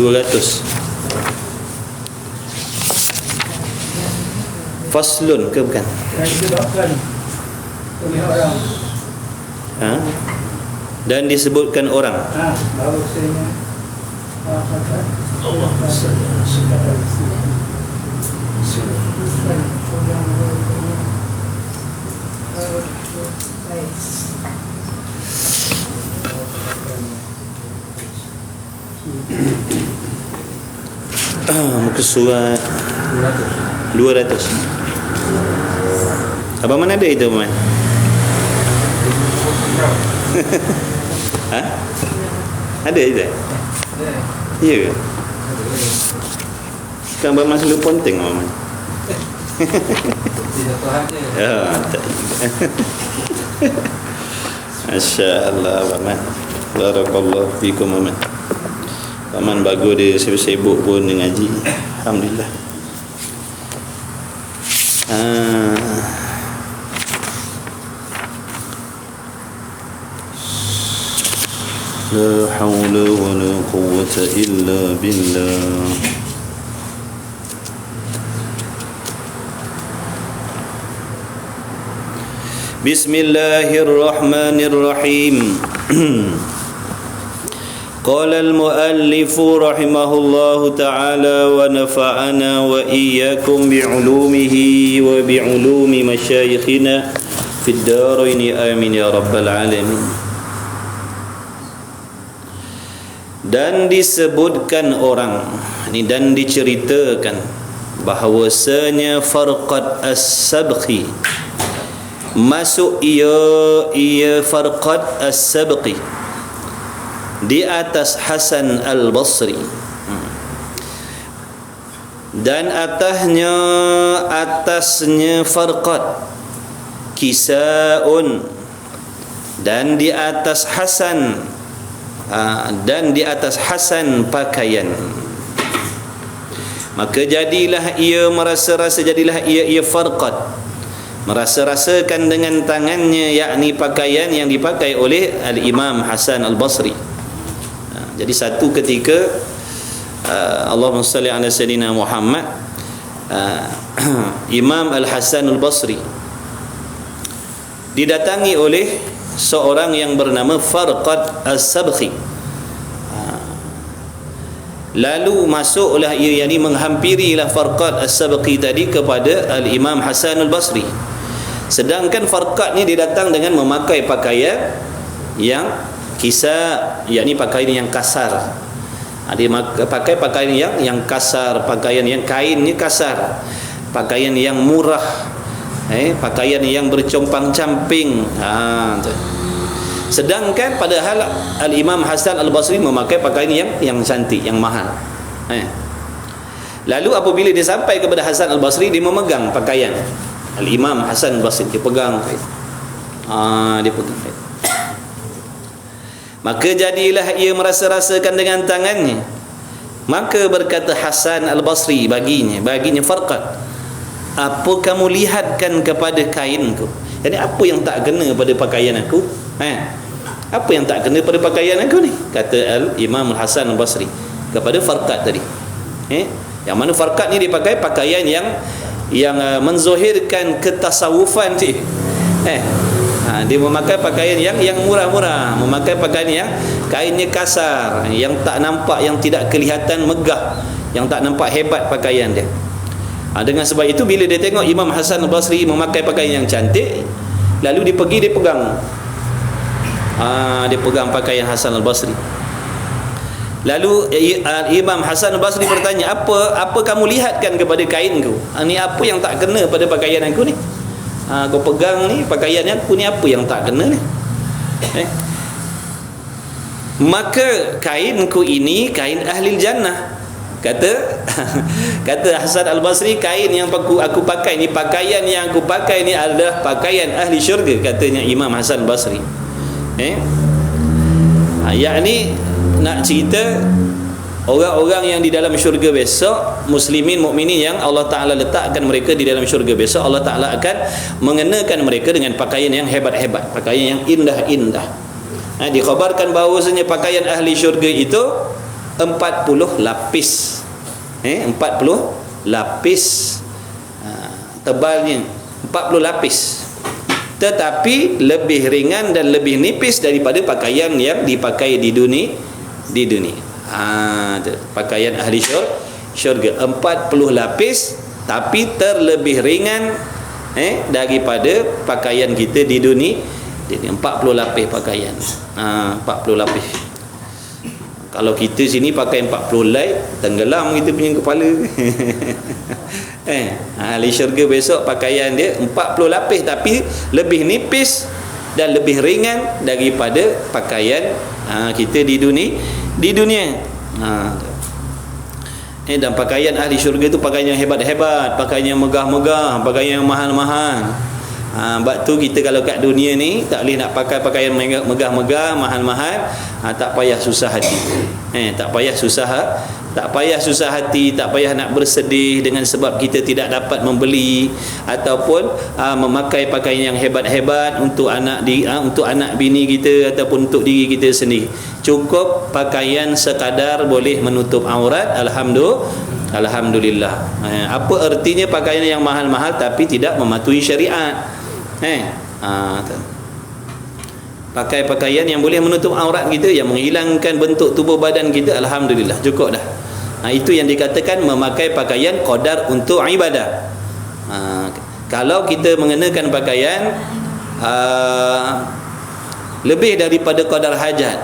200. Faslun ke bukan? Yang disebabkan oleh orang. Ha? Dan disebutkan orang. Bahawasanya Allah Muka surat 200. Abang mana ada itu, Abang? Ha? Ada itu? Ya ke? Kan Abang masih lupa penting, Abang. Ya, tak. Masya Allah, Abang. Barakallahu fikum, Abang. Paman bagus dia sibuk-sibuk pun dia ngaji. Alhamdulillah. La hawla wa la quwwata illa billah. Bismillahirrahmanirrahim. قال المؤلف رحمه الله تعالى ونفعنا وإياكم بعلومه وبعلوم مشايخنا في الدارين آمين يا رب العالمين. Dan disebutkan orang ini, dan diceritakan bahawasanya Farqad As-Sabqi masuk ia Farqad As-Sabqi di atas Hasan Al-Basri, dan atasnya Farqad Kisaun, dan di atas Hasan pakaian. Maka jadilah ia jadilah ia Farqad merasa-rasakan dengan tangannya, yakni pakaian yang dipakai oleh Al-Imam Hasan Al-Basri. Jadi satu ketika Allahumma salli ala sayyidina Muhammad, Imam Al-Hasan Al-Basri didatangi oleh seorang yang bernama Farqad As-Sabqi. Lalu masuklah ia, yakni menghampirilah Farqad As-Sabqi tadi kepada Al-Imam Hasan Al-Basri. Sedangkan Farqad ni dia datang dengan memakai pakaian yang kisa, yakni pakaian yang kasar. Dia pakai pakaian yang kasar, pakaian yang kainnya kasar, pakaian yang murah, pakaian yang bercompang-camping. Sedangkan padahal Al-Imam Hasan Al-Basri memakai pakaian yang cantik, yang mahal. Lalu apabila dia sampai kepada Hasan Al-Basri, dia memegang pakaian Al-Imam Hasan Al-Basri, dia pegang. Dia pegang. Maka jadilah ia merasa-rasakan dengan tangannya. Maka berkata Hasan Al-Basri baginya Farqad, apa kamu lihatkan kepada kainku? Jadi apa yang tak kena pada pakaian aku? Apa yang tak kena pada pakaian aku ni? Kata Al-Imam Hasan Al-Basri kepada Farqad tadi. Yang mana Farqad ni dia pakai pakaian yang menzohirkan ketasawufan cik. Dia memakai pakaian yang murah-murah, memakai pakaian yang kainnya kasar, yang tak nampak, yang tidak kelihatan megah, yang tak nampak hebat pakaian dia. Dengan sebab itu bila dia tengok Imam Hasan Al-Basri memakai pakaian yang cantik, lalu dia pergi, dia pegang pakaian Hasan Al-Basri. Lalu Imam Hasan Al-Basri bertanya, apa kamu lihatkan kepada kainku? Ni apa yang tak kena pada pakaian aku ni? Kau pegang ni pakaiannya aku ni, apa yang tak kena ni? Maka kainku ini kain ahli jannah. Kata Hasan Al-Basri, kain yang aku pakai ni, pakaian yang aku pakai ni adalah pakaian ahli syurga, katanya Imam Hasan Al-Basri. Yakni nak cerita orang-orang yang di dalam syurga besok, muslimin mukminin yang Allah Ta'ala letakkan mereka di dalam syurga besok, Allah Ta'ala akan mengenakan mereka dengan pakaian yang hebat-hebat, pakaian yang indah-indah. Dikhabarkan bahawasanya pakaian ahli syurga itu 40 lapis. 40 lapis. Tebalnya 40 lapis. Tetapi lebih ringan dan lebih nipis daripada pakaian yang dipakai di dunia. Pakaian ahli syurga 40 lapis, tapi terlebih ringan daripada pakaian kita di dunia. 40 lapis pakaian. 40 lapis. Kalau kita sini pakai 40 helai, tenggelam kita punya kepala. Ahli syurga besok pakaian dia 40 lapis, tapi lebih nipis dan lebih ringan daripada pakaian kita di dunia. Dan pakaian ahli syurga tu pakaian yang hebat-hebat, pakaian yang megah-megah, pakaian yang mahal-mahal. Sebab tu kita kalau kat dunia ni tak boleh nak pakai pakaian megah-megah, mahal-mahal. Tak payah susah hati. Tak payah susah hati, tak payah nak bersedih dengan sebab kita tidak dapat membeli ataupun memakai pakaian yang hebat-hebat untuk anak bini kita ataupun untuk diri kita sendiri. Cukup pakaian sekadar boleh menutup aurat. Alhamdulillah. Apa artinya pakaian yang mahal-mahal tapi tidak mematuhi syariat? Pakai pakaian yang boleh menutup aurat kita, yang menghilangkan bentuk tubuh badan kita, alhamdulillah, cukup dah. Itu yang dikatakan memakai pakaian qadar untuk ibadah. Kalau kita mengenakan pakaian lebih daripada qadar hajat,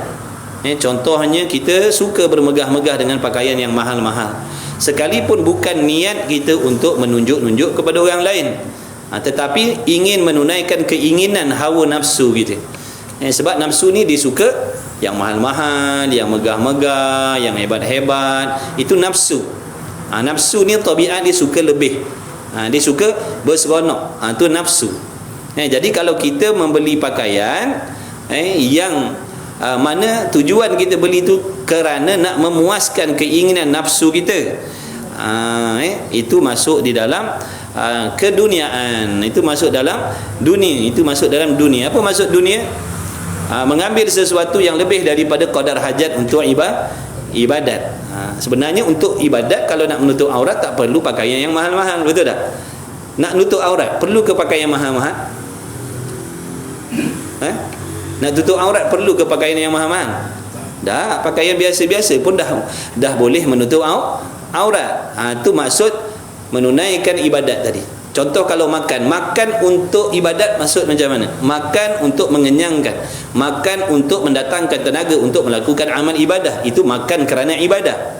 contohnya kita suka bermegah-megah dengan pakaian yang mahal-mahal, sekalipun bukan niat kita untuk menunjuk-nunjuk kepada orang lain, tetapi ingin menunaikan keinginan hawa nafsu kita. Sebab nafsu ni dia suka yang mahal-mahal, yang megah-megah, yang hebat-hebat. Itu nafsu. Nafsu ni tabiat dia suka lebih. Dia suka berseronok. Itu nafsu. Jadi kalau kita membeli pakaian yang mana tujuan kita beli tu kerana nak memuaskan keinginan nafsu kita, itu masuk di dalam keduniaan. Itu masuk dalam dunia. Apa maksud dunia? Mengambil sesuatu yang lebih daripada qadar hajat untuk ibadat. Sebenarnya untuk ibadat, kalau nak menutup aurat tak perlu pakaian yang mahal-mahal, betul tak? Nak nutup aurat perlu ke pakaian yang mahal-mahal? Nak tutup aurat perlu ke pakaian yang mahal-mahal? Dah, pakaian biasa-biasa pun dah boleh menutup aurat. Itu maksud menunaikan ibadat tadi. Contoh kalau makan untuk ibadat, maksud macam mana? Makan untuk mengenyangkan, makan untuk mendatangkan tenaga untuk melakukan amal ibadah, itu makan kerana ibadah.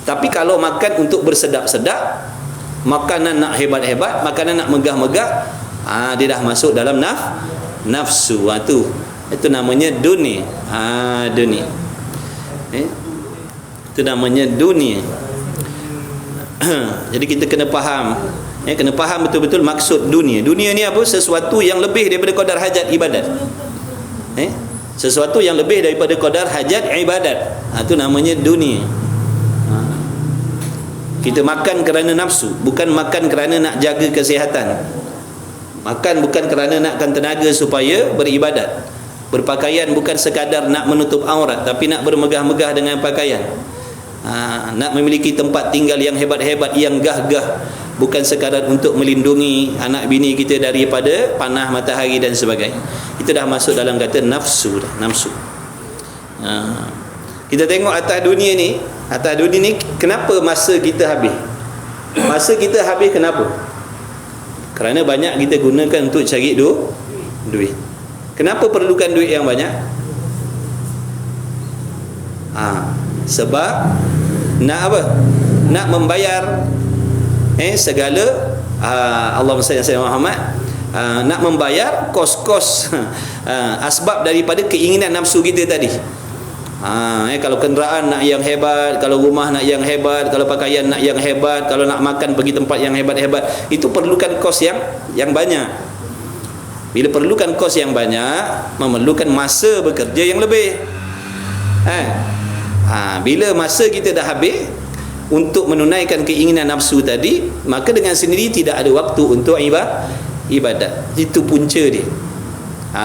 Tapi kalau makan untuk bersedap-sedap, makanan nak hebat-hebat, makanan nak megah-megah, dia dah masuk dalam nafsu. Itu namanya dunia. Dunia. Itu namanya dunia. Jadi kita kena faham. Kena faham betul-betul maksud dunia. Dunia ni apa? Sesuatu yang lebih daripada qadar hajat ibadat. Sesuatu yang lebih daripada qadar hajat ibadat. Itu namanya dunia. Kita makan kerana nafsu, bukan makan kerana nak jaga kesihatan. Makan bukan kerana nakkan tenaga supaya beribadat. Berpakaian bukan sekadar nak menutup aurat, tapi nak bermegah-megah dengan pakaian. Nak memiliki tempat tinggal yang hebat-hebat, yang gah-gah, bukan sekadar untuk melindungi anak bini kita daripada panah matahari dan sebagainya. Itu dah masuk dalam kata nafsu. Kita tengok atas dunia ni kenapa masa kita habis? Masa kita habis kenapa? Kerana banyak kita gunakan untuk cari duit. Kenapa perlukan duit yang banyak? Sebab nak apa? Nak membayar segala Allahumma salli ala Muhammad, nak membayar kos-kos asbab daripada keinginan nafsu kita tadi. Kalau kenderaan nak yang hebat, kalau rumah nak yang hebat, kalau pakaian nak yang hebat, kalau nak makan pergi tempat yang hebat-hebat, itu perlukan kos yang banyak. Bila perlukan kos yang banyak, memerlukan masa bekerja yang lebih. Bila masa kita dah habis untuk menunaikan keinginan nafsu tadi, maka dengan sendiri tidak ada waktu untuk ibadat. Itu punca dia.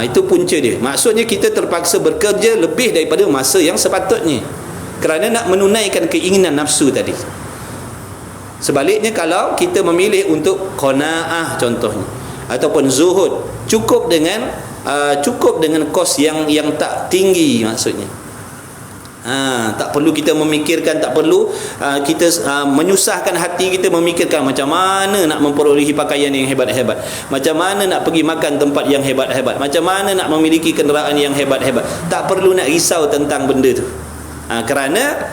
Itu punca dia. Maksudnya kita terpaksa bekerja lebih daripada masa yang sepatutnya. kerana nak menunaikan keinginan nafsu tadi. Sebaliknya kalau kita memilih untuk qanaah contohnya ataupun zuhud, cukup dengan kos yang tak tinggi maksudnya. Tak perlu kita memikirkan, tak perlu kita menyusahkan hati kita memikirkan macam mana nak memperolehi pakaian yang hebat-hebat, macam mana nak pergi makan tempat yang hebat-hebat, macam mana nak memiliki kenderaan yang hebat-hebat. Tak perlu nak risau tentang benda tu. Kerana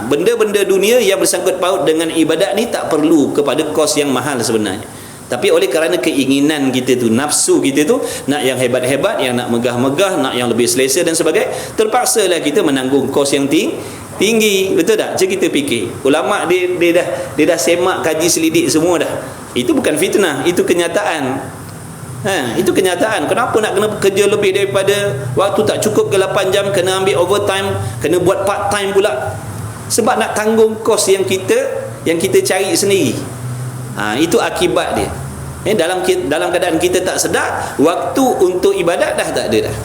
benda-benda dunia yang bersangkut paut dengan ibadat ni tak perlu kepada kos yang mahal sebenarnya. Tapi oleh kerana keinginan kita tu, nafsu kita tu nak yang hebat-hebat, yang nak megah-megah, nak yang lebih selesa dan sebagainya, terpaksalah kita menanggung kos yang tinggi. Betul tak? Macam kita fikir, ulama dia dah semak, kaji selidik semua dah. Itu bukan fitnah, itu kenyataan. Itu kenyataan. Kenapa nak kena kerja lebih daripada waktu tak cukup ke 8 jam, kena ambil overtime, kena buat part time pula? Sebab nak tanggung kos yang kita cari sendiri. Itu akibat dia. Dalam keadaan kita tak sedar, waktu untuk ibadat dah tak ada dah.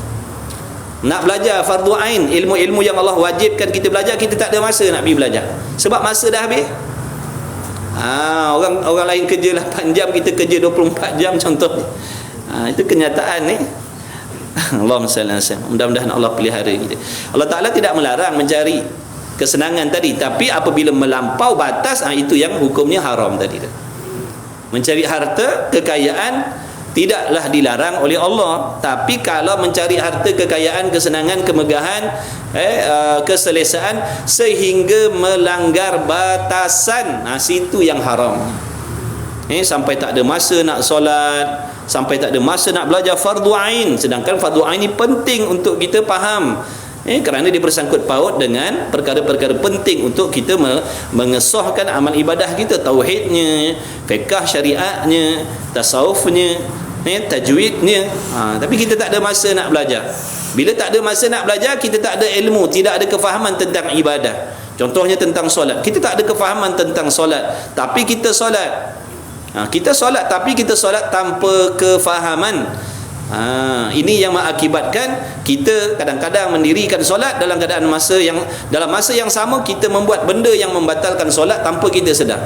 Nak belajar fardu ain, ilmu-ilmu yang Allah wajibkan kita belajar, kita tak ada masa nak pergi belajar. Sebab masa dah habis. Orang lain kerja 8 jam, kita kerja 24 jam contohnya. Itu kenyataan ni. Allahumma salli alaihi wasallam. Mudah-mudahan Allah pelihara kita. Allah Taala tidak melarang mencari kesenangan tadi, tapi apabila melampau batas, itu yang hukumnya haram tadi. Mencari harta, kekayaan tidaklah dilarang oleh Allah, tapi kalau mencari harta, kekayaan, kesenangan, kemegahan, keselesaan sehingga melanggar batasan, situ yang haram. Sampai tak ada masa nak solat, sampai tak ada masa nak belajar fardu ain, sedangkan fardu ain ni penting untuk kita faham. Kerana dia bersangkut paut dengan perkara-perkara penting untuk kita mengesahkan amal ibadah kita, tauhidnya, fiqh syariatnya, tasawufnya, tajwidnya. Tapi kita tak ada masa nak belajar. Bila tak ada masa nak belajar, kita tak ada ilmu, tidak ada kefahaman tentang ibadah. Contohnya tentang solat, kita tak ada kefahaman tentang solat, tapi kita solat. Kita solat tapi kita solat tanpa kefahaman. Ini yang mengakibatkan kita kadang-kadang mendirikan solat dalam keadaan dalam masa yang sama kita membuat benda yang membatalkan solat tanpa kita sedar.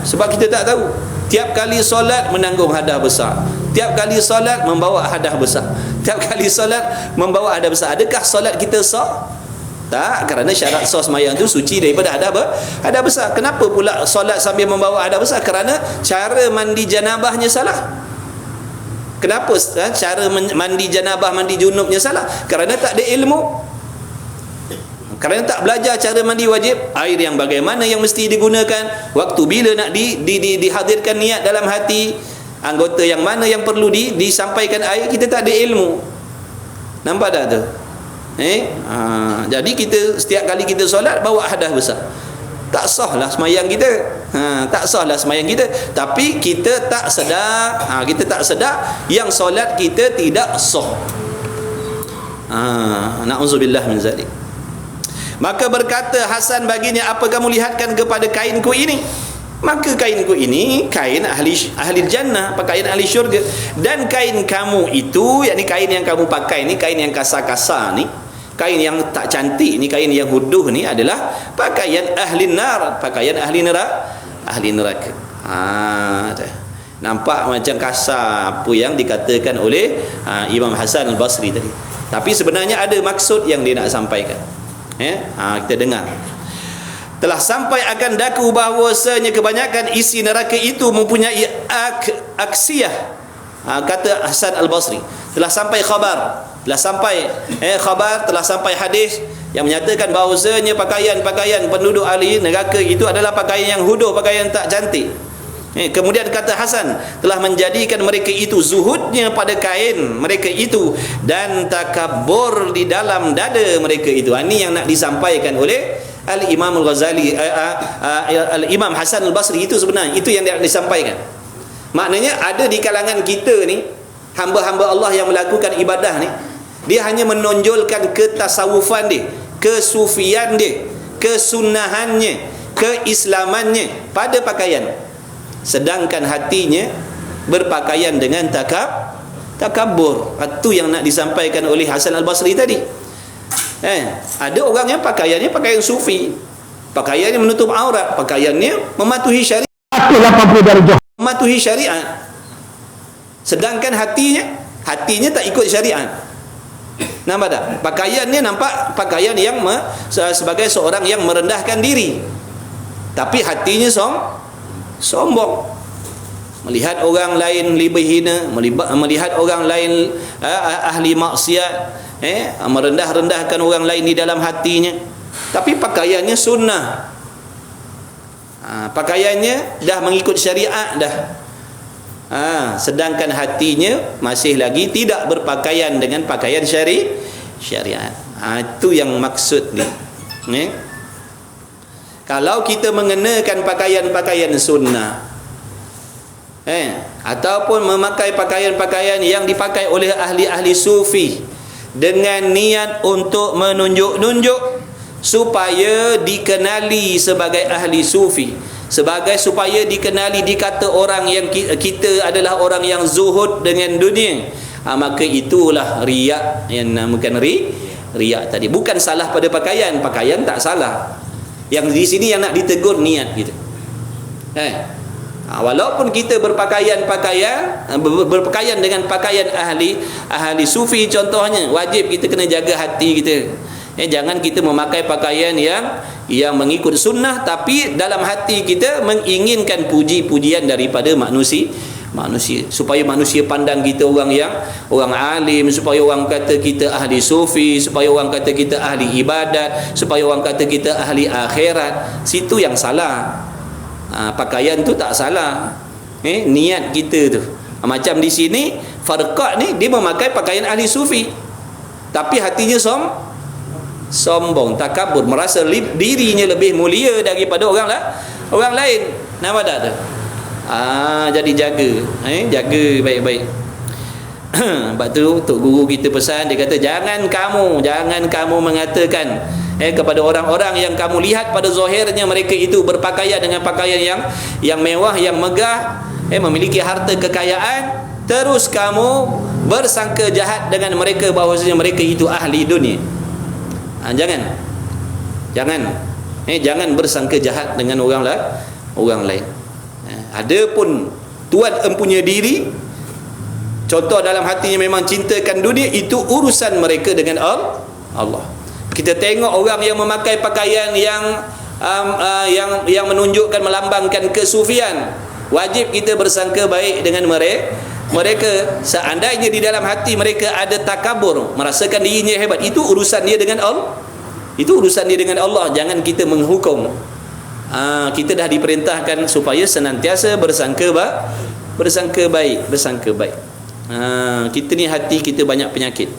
Sebab kita tak tahu, tiap kali solat menanggung hadah besar, tiap kali solat membawa hadah besar, tiap kali solat membawa hadah besar. Adakah solat kita sah? Tak, kerana syarat sah sembahyang tu suci daripada hadah besar. Kenapa pula solat sambil membawa hadah besar? Kerana cara mandi janabahnya salah. Kenapa cara mandi janabah, mandi junubnya salah? Kerana tak ada ilmu, kerana tak belajar cara mandi wajib, air yang bagaimana yang mesti digunakan, waktu bila nak dihadirkan niat dalam hati, anggota yang mana yang perlu disampaikan air, kita tak ada ilmu. Nampak tak tu? Jadi kita setiap kali kita solat bawa hadas besar, tak sahlah sembahyang kita. Tak sahlah sembahyang kita, tapi kita tak sedar, yang solat kita tidak sah. Na'udzubillah min zalik. Maka berkata Hasan baginya, apa kamu lihatkan kepada kainku ini? Maka kainku ini kain ahli jannah, pakaian ahli syurga. Dan kain kamu itu, yakni kain yang kamu pakai ni, kain yang kasar-kasar ni, kain yang tak cantik ni, kain yang huduh ni adalah pakaian ahli nar, pakaian ahli neraka. Nampak macam kasar apa yang dikatakan oleh Imam Hasan al-Basri tadi, tapi sebenarnya ada maksud yang dia nak sampaikan. Kita dengar. Telah sampai akan daku bahawasanya kebanyakan isi neraka itu mempunyai aksiyah. Kata Hasan al-Basri, telah sampai khabar, telah sampai khabar, telah sampai hadis yang menyatakan bahawasanya pakaian penduduk ahli neraka itu adalah pakaian yang huduh, pakaian tak cantik. Kemudian kata Hasan, telah menjadikan mereka itu zuhudnya pada kain mereka itu dan takabur di dalam dada mereka itu. Ini yang nak disampaikan oleh Al-Imam Al-Ghazali, Al-Imam Hasan Al-Basri. Itu sebenarnya itu yang nak disampaikan. Maknanya ada di kalangan kita ni hamba-hamba Allah yang melakukan ibadah ni, dia hanya menonjolkan ketasawufan dia, kesufian dia, kesunahannya, keislamannya pada pakaian, sedangkan hatinya berpakaian dengan takabur. Itu yang nak disampaikan oleh Hasan al-Basri tadi. Ada orang yang pakaiannya pakaian sufi, pakaiannya menutup aurat, pakaiannya mematuhi syariat, mematuhi syariat. Sedangkan hatinya tak ikut syariat. Nampak tak? Pakaiannya nampak pakaian yang sebagai seorang yang merendahkan diri, tapi hatinya sombong. Melihat orang lain lebih hina, melihat orang lain ahli maksiat, merendah-rendahkan orang lain di dalam hatinya. Tapi pakaiannya sunnah, pakaiannya dah mengikut syariat dah. Sedangkan hatinya masih lagi tidak berpakaian dengan pakaian syariat. Itu yang maksud ni. Kalau kita mengenakan pakaian-pakaian sunnah, ataupun memakai pakaian-pakaian yang dipakai oleh ahli-ahli sufi dengan niat untuk menunjuk-nunjuk supaya dikenali sebagai ahli sufi, supaya dikenali, dikata orang yang kita adalah orang yang zuhud dengan dunia, maka itulah riak, yang namakan riak tadi. Bukan salah pada pakaian tak salah. Yang di sini yang nak ditegur niat kita. Walaupun kita berpakaian dengan pakaian ahli sufi contohnya, wajib kita kena jaga hati kita. Jangan kita memakai pakaian yang mengikut sunnah, tapi dalam hati kita menginginkan puji-pujian daripada manusia, supaya manusia pandang kita orang alim, supaya orang kata kita ahli sufi, supaya orang kata kita ahli ibadat, supaya orang kata kita ahli akhirat. Situ yang salah. Pakaian tu tak salah, niat kita tu. Macam di sini Farqat ni dia memakai pakaian ahli sufi, tapi hatinya sombong, takabur, merasa dirinya lebih mulia daripada orang lain. Nampak tak tu? Jadi jaga baik-baik. Sebab tu Tok Guru kita pesan, dia kata jangan kamu mengatakan kepada orang-orang yang kamu lihat pada zahirnya mereka itu berpakaian dengan pakaian yang mewah, yang megah, memiliki harta kekayaan, terus kamu bersangka jahat dengan mereka bahawasanya mereka itu ahli dunia. Jangan bersangka jahat dengan orang lain. Adapun tuan empunya diri, contoh dalam hatinya memang cintakan dunia, itu urusan mereka dengan Allah. Kita tengok orang yang memakai pakaian yang menunjukkan, melambangkan kesufian, wajib kita bersangka baik dengan mereka. Seandainya di dalam hati mereka ada takabur, merasakan dirinya hebat, itu urusan dia dengan Allah. Jangan kita menghukum. Kita dah diperintahkan supaya senantiasa bersangka baik. Kita ni hati kita banyak penyakit.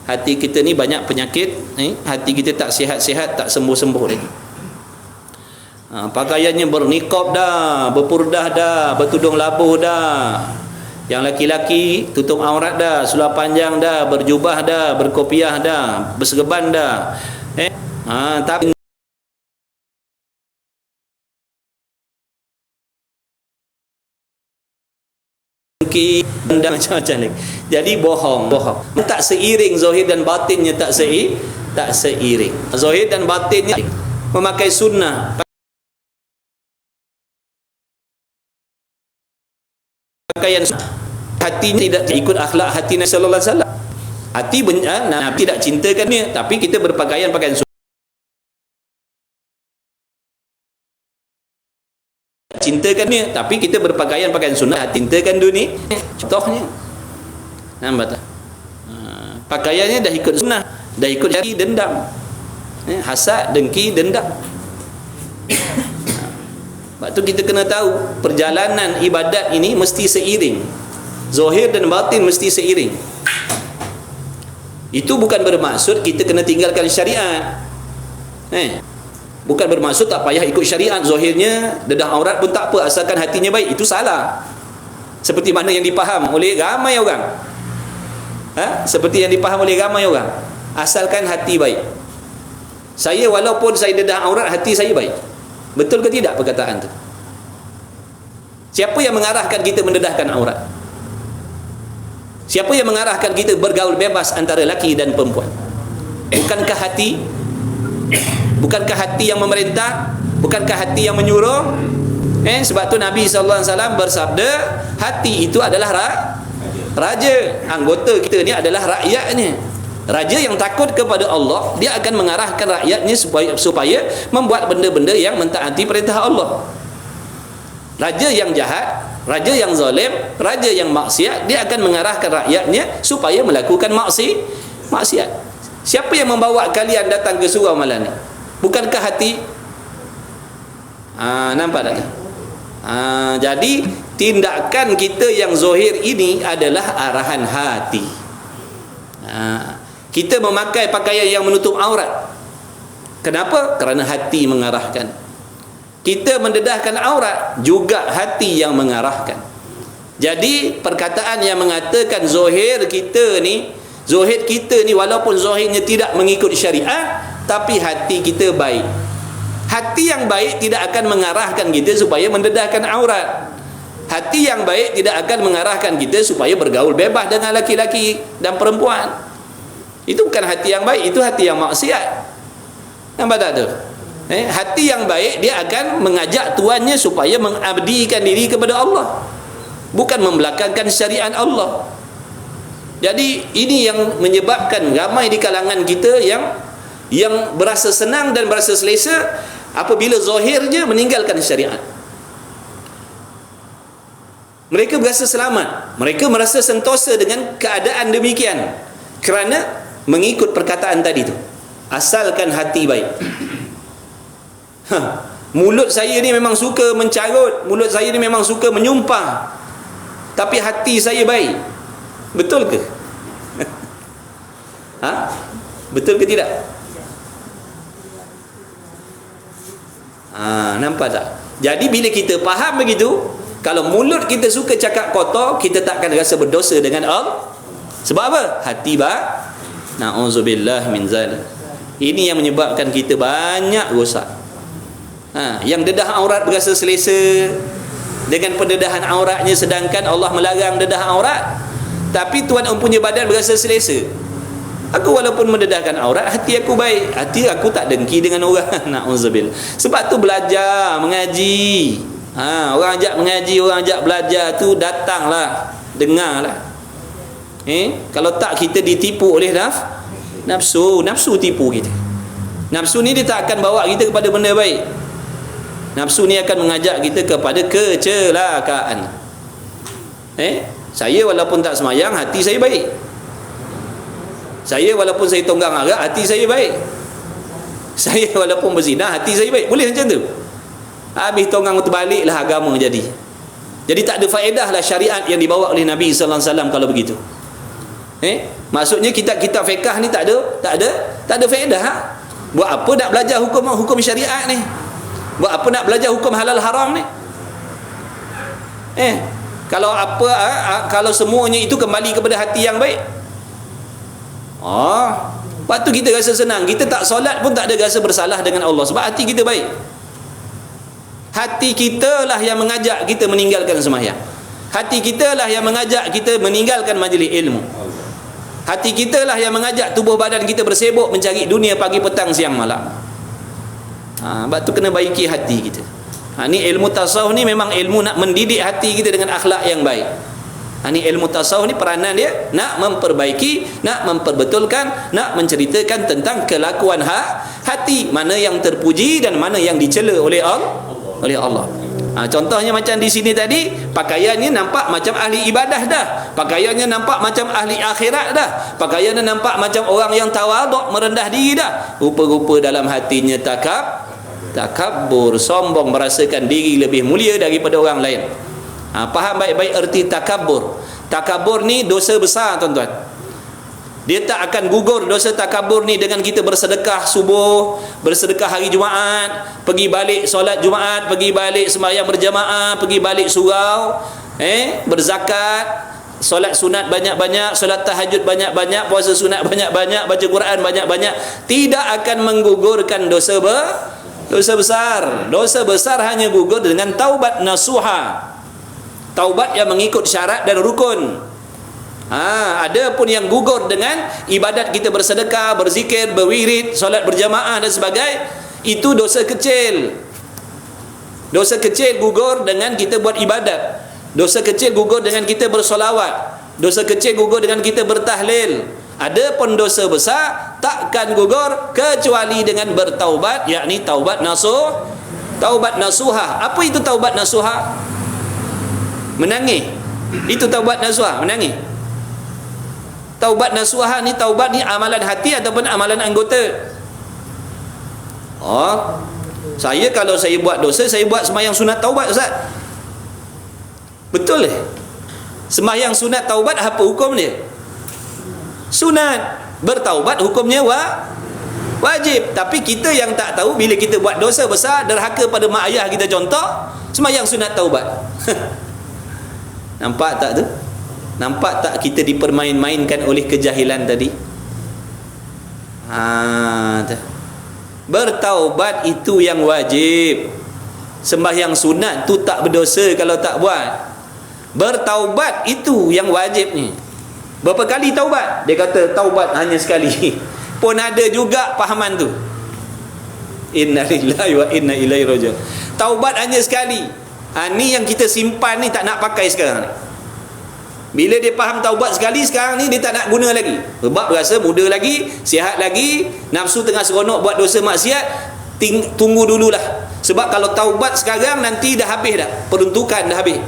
Hati kita ni banyak penyakit. Hati kita tak sihat-sihat, tak sembuh-sembuh lagi. Pakaiannya berniqab dah, berpurdah dah, bertudung labuh dah. Yang laki-laki tutup aurat dah, seluar panjang dah, berjubah dah, berkopiah dah, berserban dah. Tapi macam-macam lagi. Jadi bohong. Tak seiring zahir dan batinnya, tak seiring. Zahir dan batinnya memakai sunnah, pakaian hatinya tidak ikut akhlak hati Nabi sallallahu alaihi wasallam. Hati Nabi tidak cintakan dia, tapi kita berpakaian pakaian sunnah. Cintakan dia, tapi kita berpakaian pakaian sunnah, cintakan dunia. Contohnya, nampak tak? Pakaiannya dah ikut sunnah, dah ikut jari, dendam, hasad, dengki, dendam. Sebab tu kita kena tahu perjalanan ibadat ini mesti seiring, zahir dan batin mesti seiring. Itu bukan bermaksud kita kena tinggalkan syariat. Bukan bermaksud tak payah ikut syariat, zahirnya dedah aurat pun tak apa asalkan hatinya baik. Itu salah. Seperti mana yang dipaham oleh ramai orang. Seperti yang dipaham oleh ramai orang. Asalkan hati baik. Saya walaupun saya dedah aurat, hati saya baik. Betul ke tidak perkataan tu? Siapa yang mengarahkan kita mendedahkan aurat? Siapa yang mengarahkan kita bergaul bebas antara lelaki dan perempuan? Bukankah hati? Bukankah hati yang memerintah? Bukankah hati yang menyuruh? Sebab tu Nabi SAW bersabda, hati itu adalah raja. Anggota kita ni adalah rakyatnya. Raja yang takut kepada Allah, dia akan mengarahkan rakyatnya supaya membuat benda-benda yang mentaati perintah Allah. Raja yang jahat, raja yang zalim, raja yang maksiat, dia akan mengarahkan rakyatnya supaya melakukan maksiat. Siapa yang membawa kalian datang ke surau malam ni? Bukankah hati? Nampak tak? Jadi tindakan kita yang zahir ini adalah arahan hati. Kita memakai pakaian yang menutup aurat. Kenapa? Kerana hati mengarahkan. Kita mendedahkan aurat, juga hati yang mengarahkan. Jadi perkataan yang mengatakan zahir kita ni walaupun zahirnya tidak mengikut syariat, tapi hati kita baik. Hati yang baik tidak akan mengarahkan kita supaya mendedahkan aurat. Hati yang baik tidak akan mengarahkan kita supaya bergaul bebas dengan laki-laki dan perempuan. Itu bukan hati yang baik, itu hati yang maksiat. Nampak tak tu? Hati yang baik dia akan mengajak tuannya supaya mengabdikan diri kepada Allah, bukan membelakangkan syariat Allah. Jadi ini yang menyebabkan ramai di kalangan kita yang berasa senang dan berasa selesa apabila zahirnya meninggalkan syariat. Mereka berasa selamat, mereka merasa sentosa dengan keadaan demikian kerana mengikut perkataan tadi tu, asalkan hati baik. Mulut saya ni memang suka mencarut, mulut saya ni memang suka menyumpah, tapi hati saya baik. Betul ke? Betul ke tidak? Nampak tak? Jadi bila kita faham begitu, kalau mulut kita suka cakap kotor, kita tak akan rasa berdosa dengan Allah. Sebab apa? Hati baik. Na'udzubillah min zalik. Ini yang menyebabkan kita banyak rosak. Yang dedah aurat berasa selesa dengan pendedahan auratnya, sedangkan Allah melarang dedah aurat. Tapi tuan empunya badan berasa selesa. Aku walaupun mendedahkan aurat, hati aku baik, hati aku tak dengki dengan orang. Na'udzubillah. Sebab tu belajar mengaji. Orang ajak mengaji, orang ajak belajar tu, datanglah, dengarlah. Kalau tak, kita ditipu oleh nafsu tipu kita. Nafsu ni dia tak akan bawa kita kepada benda baik. Nafsu ni akan mengajak kita kepada kecelakaan. Saya walaupun tak semayang, hati saya baik. Saya walaupun saya tonggang arak, hati saya baik. Saya walaupun berzina, hati saya baik. Boleh macam tu? Habis tonggang terbaliklah agama jadi tak ada faedah lah syariat yang dibawa oleh Nabi sallallahu alaihi wasallam kalau begitu. Maksudnya kitab-kitab fiqh ni tak ada faedah. Buat apa nak belajar hukum syariat ni? Buat apa nak belajar hukum halal haram ni? Kalau semuanya itu kembali kepada hati yang baik. Lepas tu kita rasa senang. Kita tak solat pun tak ada rasa bersalah dengan Allah, sebab hati kita baik. Hati kita lah yang mengajak kita meninggalkan sembahyang. Hati kita lah yang mengajak kita meninggalkan majlis ilmu. Hati kita lah yang mengajak tubuh badan kita bersibuk mencari dunia pagi, petang, siang, malam. Sebab tu kena baiki hati kita. Ni ilmu tasawuf ni memang ilmu nak mendidik hati kita dengan akhlak yang baik. Ni ilmu tasawuf ni peranan dia nak memperbaiki, nak memperbetulkan, nak menceritakan tentang kelakuan hati, mana yang terpuji dan mana yang dicela oleh Allah. Contohnya macam di sini tadi, pakaiannya nampak macam ahli ibadah dah, pakaiannya nampak macam ahli akhirat dah, pakaiannya nampak macam orang yang tawaduk, merendah diri dah. Rupa-rupa dalam hatinya takabur, sombong, merasakan diri lebih mulia daripada orang lain. Faham baik-baik erti takabur. Takabur ni dosa besar, tuan-tuan. Dia tak akan gugur dosa takabur ni dengan kita bersedekah subuh, bersedekah hari Jumaat, pergi balik solat Jumaat, pergi balik sembahyang berjamaah, pergi balik surau, berzakat, solat sunat banyak-banyak, solat tahajud banyak-banyak, puasa sunat banyak-banyak, baca Quran banyak-banyak. Tidak akan menggugurkan dosa besar. Dosa besar hanya gugur dengan taubat nasuha. Taubat yang mengikut syarat dan rukun. Ada pun yang gugur dengan ibadat kita bersedekah, berzikir, berwirid, solat berjamaah dan sebagainya, itu dosa kecil. Dosa kecil gugur dengan kita buat ibadat. Dosa kecil gugur dengan kita bersolawat. Dosa kecil gugur dengan kita bertahlil. Ada pun dosa besar takkan gugur kecuali dengan bertaubat, yakni taubat nasuh, taubat nasuha. Apa itu taubat nasuha? Menangis. Itu taubat nasuha, menangis. Taubat nasuha ni, taubat ni amalan hati ataupun amalan anggota? Saya kalau saya buat dosa, saya buat sembahyang sunat taubat, Ustaz. Betul eh? Sembahyang sunat taubat apa hukum dia? Sunat. Bertaubat hukumnya wajib. Tapi kita yang tak tahu, bila kita buat dosa besar, derhaka pada mak ayah kita contoh, sembahyang sunat taubat. Nampak tak tu? Nampak tak kita dipermain-mainkan oleh kejahilan tadi? Bertaubat itu yang wajib. Sembahyang sunat tu tak berdosa kalau tak buat. Bertaubat itu yang wajib ni. Berapa kali taubat? Dia kata taubat hanya sekali. Pun ada juga fahaman tu. Inna lillahi wa inna ilaihi raji'un. Taubat hanya sekali. Ni yang kita simpan ni, tak nak pakai sekarang ni. Bila dia faham taubat sekali, sekarang ni dia tak nak guna lagi. Sebab rasa muda lagi, sihat lagi, nafsu tengah seronok buat dosa maksiat, tunggu dululah. Sebab kalau taubat sekarang, nanti dah habis dah. Peruntukan dah habis.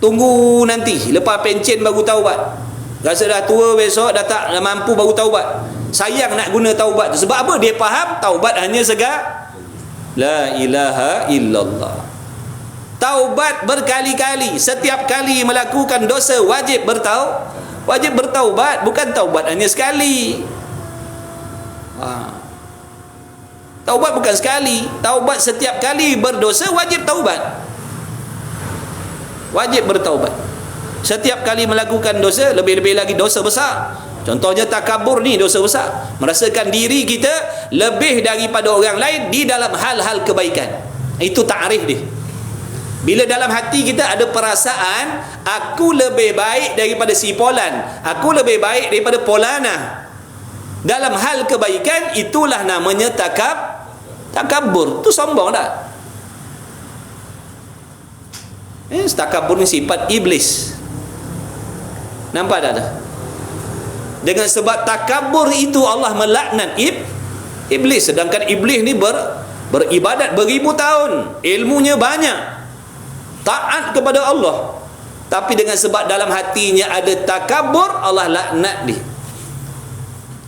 Tunggu nanti, lepas pencen baru taubat. Rasa dah tua besok, dah tak mampu baru taubat. Sayang nak guna taubat tu. Sebab apa? Dia faham taubat hanya segar la ilaha illallah. Taubat berkali-kali. Setiap kali melakukan dosa wajib bertaubat. Bukan taubat hanya sekali. Taubat bukan sekali. Taubat setiap kali berdosa wajib taubat. Wajib bertaubat. Setiap kali melakukan dosa, lebih-lebih lagi dosa besar. Contohnya takabur ni dosa besar. Merasakan diri kita lebih daripada orang lain di dalam hal-hal kebaikan. Itu ta'rif dia. Bila dalam hati kita ada perasaan aku lebih baik daripada si Polan, aku lebih baik daripada Polana dalam hal kebaikan, itulah namanya takabur. Tu sombong tak? Takabur ni sifat iblis. Nampak tak? Dengan sebab takabur itu Allah melaknat iblis. Sedangkan iblis ni beribadat beribu tahun, ilmunya banyak, taat kepada Allah, tapi dengan sebab dalam hatinya ada takabur, Allah laknat dia.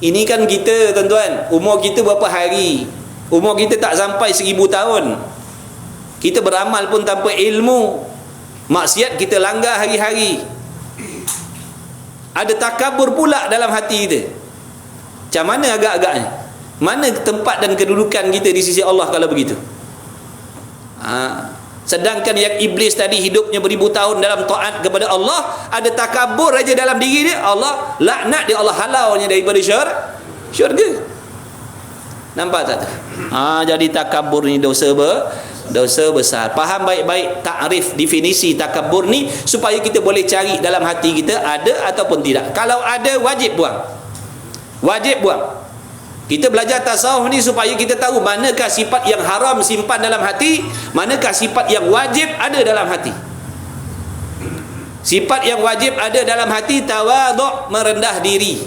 Ini kan kita, tuan-tuan, umur kita berapa hari? Umur kita tak sampai 1000 tahun. Kita beramal pun tanpa ilmu, maksiat kita langgar hari-hari. Ada takabur pula dalam hati kita. Macam mana agak-agaknya? Mana tempat dan kedudukan kita di sisi Allah kalau begitu? Sedangkan yang iblis tadi hidupnya beribu tahun dalam taat kepada Allah, ada takabur aja dalam diri dia, Allah laknat dia, Allah halaunya daripada syurga. Nampak tak? Jadi takabur ni dosa besar. Faham baik-baik takrif, definisi takabur ni, supaya kita boleh cari dalam hati kita ada ataupun tidak. Kalau ada, wajib buang. Kita belajar tasawuf ni supaya kita tahu manakah sifat yang haram simpan dalam hati, manakah sifat yang wajib ada dalam hati. Sifat yang wajib ada dalam hati, tawaduk, merendah diri.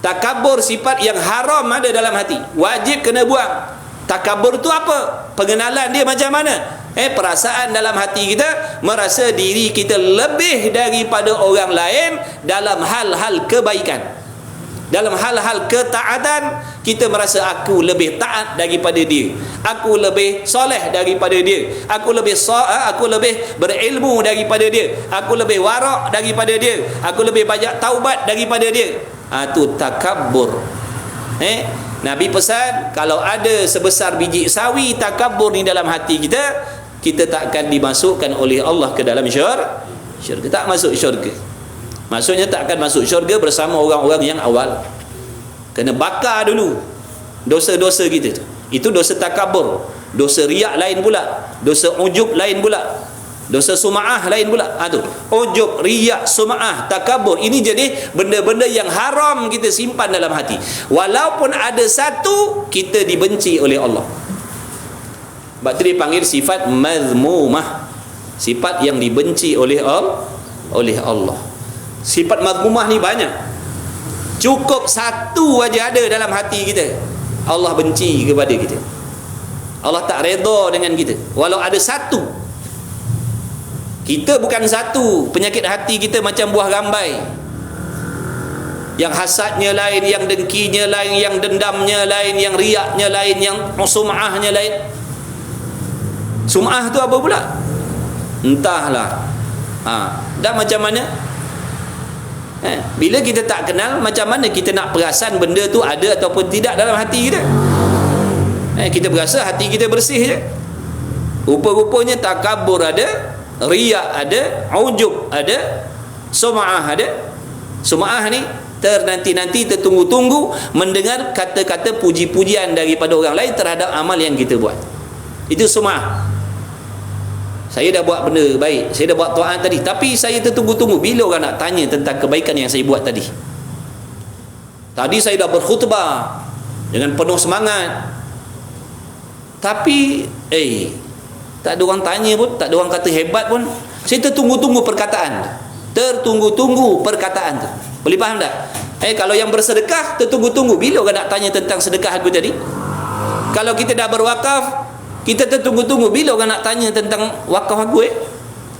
Takabur, sifat yang haram ada dalam hati, wajib kena buang. Takabur tu apa? Pengenalan dia macam mana? Perasaan dalam hati kita, merasa diri kita lebih daripada orang lain dalam hal-hal kebaikan. Dalam hal-hal ketaatan, kita merasa aku lebih taat daripada dia, aku lebih soleh daripada dia, aku lebih berilmu daripada dia, aku lebih warak daripada dia, aku lebih banyak taubat daripada dia. Itu takabur. Nabi pesan, kalau ada sebesar biji sawi takabur ni dalam hati kita, kita takkan dimasukkan oleh Allah ke dalam syurga. Tak masuk syurga. Maksudnya tak akan masuk syurga bersama orang-orang yang awal. Kena bakar dulu dosa-dosa kita tu. Itu dosa takabur. Dosa riak lain pula, dosa ujub lain pula. Dosa sum'ah lain pula. Tu ujub, riya, sum'ah, takabur. Ini jadi benda-benda yang haram kita simpan dalam hati. Walaupun ada satu, kita dibenci oleh Allah. Sebab tu dipanggil sifat mazmumah, sifat yang dibenci oleh Allah. Sifat mazmumah ni banyak. Cukup satu aja ada dalam hati kita, Allah benci kepada kita. Allah tak redha dengan kita. Walau ada satu. Kita bukan satu. Penyakit hati kita macam buah rambai. Yang hasadnya lain, yang dengkinya lain, yang dendamnya lain, yang riaknya lain, yang sum'ahnya lain. Sum'ah tu apa pula? Entahlah. Dan macam mana? Bila kita tak kenal, macam mana kita nak perasan benda tu ada ataupun tidak dalam hati kita? Kita berasa hati kita bersih je. Rupa-rupanya takabur ada, riak ada, ujub ada, sum'ah ada. Sum'ah ni nanti tertunggu-tunggu mendengar kata-kata puji-pujian daripada orang lain terhadap amal yang kita buat. Itu sum'ah. Saya dah buat benda baik, saya dah buat taat tadi, tapi saya tertunggu-tunggu bila orang nak tanya tentang kebaikan yang saya buat tadi. Tadi saya dah berkhutbah dengan penuh semangat, tapi tak ada orang tanya pun, tak ada orang kata hebat pun. Saya tertunggu-tunggu perkataan tu. Boleh faham tak? Kalau yang bersedekah, tertunggu-tunggu bila orang nak tanya tentang sedekah aku tadi. Kalau kita dah berwakaf, kita tertunggu-tunggu bila orang nak tanya tentang wakaf aku.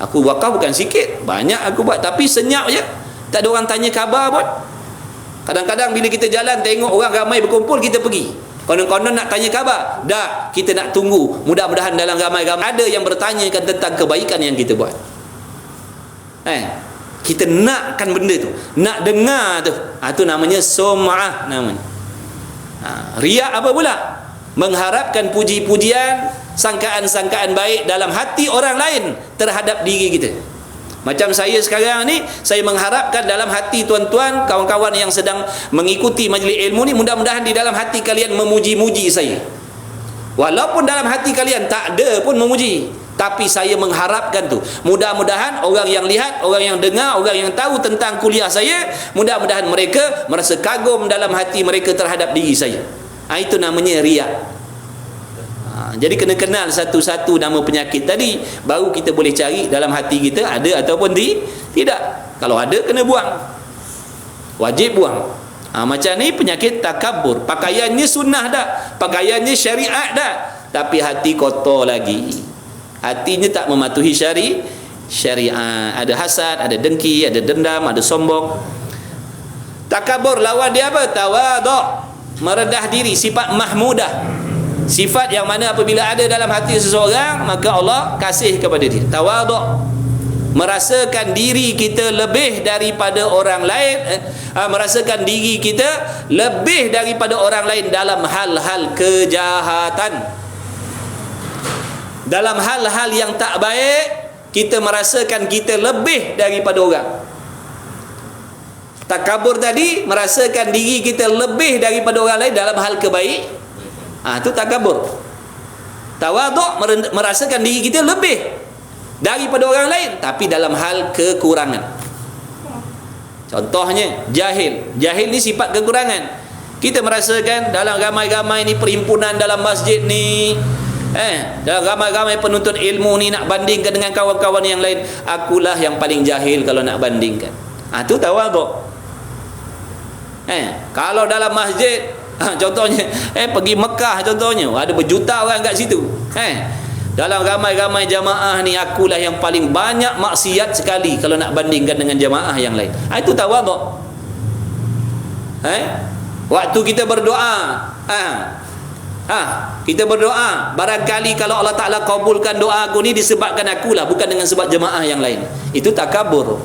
Aku wakaf bukan sikit, banyak aku buat, tapi senyap je, tak ada orang tanya khabar pun. Kadang-kadang bila kita jalan tengok orang ramai berkumpul, kita pergi. Konon-konon nak tanya khabar, dah, kita nak tunggu. Mudah-mudahan dalam ramai-ramai ada yang bertanyakan tentang kebaikan yang kita buat. Kita nakkan benda tu, nak dengar tu. Tu namanya sum'ah namanya. Riak apa pula? Mengharapkan puji-pujian, sangkaan-sangkaan baik dalam hati orang lain terhadap diri kita. Macam saya sekarang ni, saya mengharapkan dalam hati tuan-tuan, kawan-kawan yang sedang mengikuti majlis ilmu ni, mudah-mudahan di dalam hati kalian memuji-muji saya. Walaupun dalam hati kalian tak ada pun memuji, tapi saya mengharapkan tu. Mudah-mudahan orang yang lihat, orang yang dengar, orang yang tahu tentang kuliah saya, mudah-mudahan mereka merasa kagum dalam hati mereka terhadap diri saya. Itu namanya riak. Jadi kena kenal satu-satu nama penyakit tadi, baru kita boleh cari dalam hati kita ada ataupun tidak. Kalau ada, kena buang, wajib buang. Macam ni penyakit takabur. Pakaiannya sunnah dah, pakaiannya syariat dah, tapi hati kotor lagi. Hatinya tak mematuhi syariat. Ada hasad, ada dengki, ada dendam, ada sombong. Takabur lawan dia apa? Tawaduk, merendah diri, sifat mahmudah. Sifat yang mana apabila ada dalam hati seseorang, maka Allah kasih kepada dia. Tawaduk, merasakan diri kita lebih daripada orang lain, merasakan diri kita lebih daripada orang lain dalam hal-hal kejahatan, dalam hal-hal yang tak baik. Kita merasakan kita lebih daripada orang. Takabur tadi, merasakan diri kita lebih daripada orang lain dalam hal kebaik. Itu takabur. Tawaduk, merasakan diri kita lebih daripada orang lain, tapi dalam hal kekurangan. Contohnya jahil. Jahil ni sifat kekurangan. Kita merasakan dalam ramai-ramai ni perhimpunan dalam masjid ni, dalam ramai-ramai penuntut ilmu ni, nak bandingkan dengan kawan-kawan yang lain, akulah yang paling jahil kalau nak bandingkan. Itu tawaduk. Kalau dalam masjid, contohnya pergi Mekah contohnya, ada berjuta orang kat situ, dalam ramai-ramai jamaah ni, akulah yang paling banyak maksiat sekali kalau nak bandingkan dengan jamaah yang lain. Itu tawaduk. Waktu kita berdoa, kita berdoa, barangkali kalau Allah Ta'ala kabulkan doa aku ni disebabkan akulah, bukan dengan sebab jemaah yang lain. Itu takabur.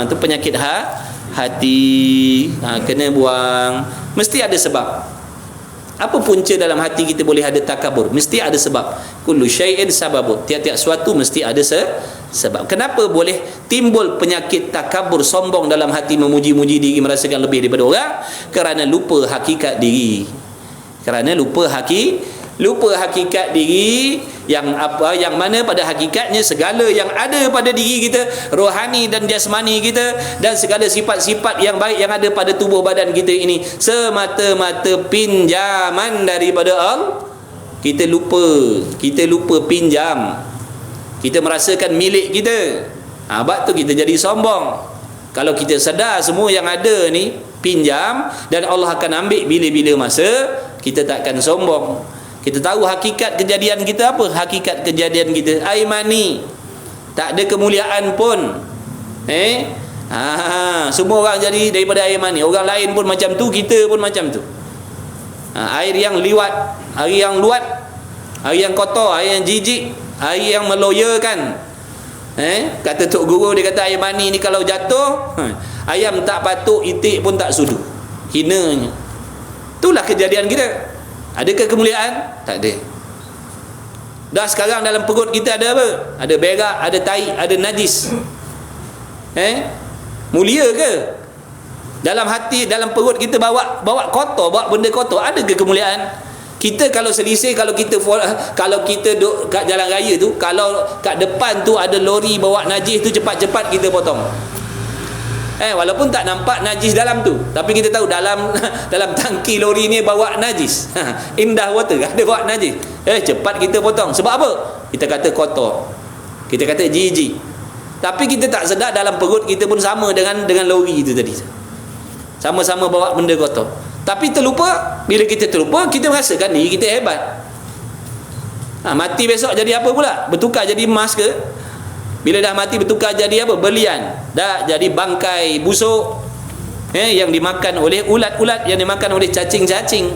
Itu penyakit hati. Kena buang. Mesti ada sebab. Apa punca dalam hati kita boleh ada takabur? Mesti ada sebab. Kullu syai'in sababun. Tiap-tiap suatu mesti ada sebab. Kenapa boleh timbul penyakit takabur, sombong dalam hati, memuji-muji diri, merasakan lebih daripada orang? Kerana lupa hakikat diri. Kerana lupa lupa hakikat diri yang mana pada hakikatnya segala yang ada pada diri kita, rohani dan jasmani kita, dan segala sifat-sifat yang baik yang ada pada tubuh badan kita ini semata-mata pinjaman daripada Allah. Kita lupa pinjam, kita merasakan milik kita. Sebab tu kita jadi sombong. Kalau kita sedar semua yang ada ni pinjam dan Allah akan ambil bila-bila masa, kita takkan sombong. Kita tahu hakikat kejadian kita apa? Hakikat kejadian kita air mani. Tak ada kemuliaan pun. Semua orang jadi daripada air mani. Orang lain pun macam tu, kita pun macam tu. Air yang liwat, air yang luat, air yang kotor, air yang jijik, air yang meloyakan. Kata Tok Guru, dia kata air mani ni kalau jatuh, ayam tak patuk, itik pun tak sudu. Hinanya. Itulah kejadian kita. Adakah kemuliaan? Tak ada. Dah sekarang dalam perut kita ada apa? Ada berak, ada tai, ada najis. Mulia ke? Dalam hati, dalam perut kita bawa kotor, bawa benda kotor, ada ke kemuliaan? Kita kalau selisih, kalau kita duduk kat jalan raya tu, kalau kat depan tu ada lori bawa najis tu, cepat-cepat kita potong. Walaupun tak nampak najis dalam tu, tapi kita tahu dalam tangki lori ni bawa najis. Indah water ada bawa najis. Cepat kita potong. Sebab apa? Kita kata kotor, kita kata jijik. Tapi kita tak sedar dalam perut kita pun sama dengan lori itu tadi. Sama-sama bawa benda kotor. Tapi terlupa. Bila kita terlupa, kita merasakan diri kita hebat. Mati besok jadi apa pula? Bertukar jadi emas ke? Bila dah mati bertukar jadi apa? Belian. Dah jadi bangkai busuk, yang dimakan oleh ulat-ulat, yang dimakan oleh cacing-cacing.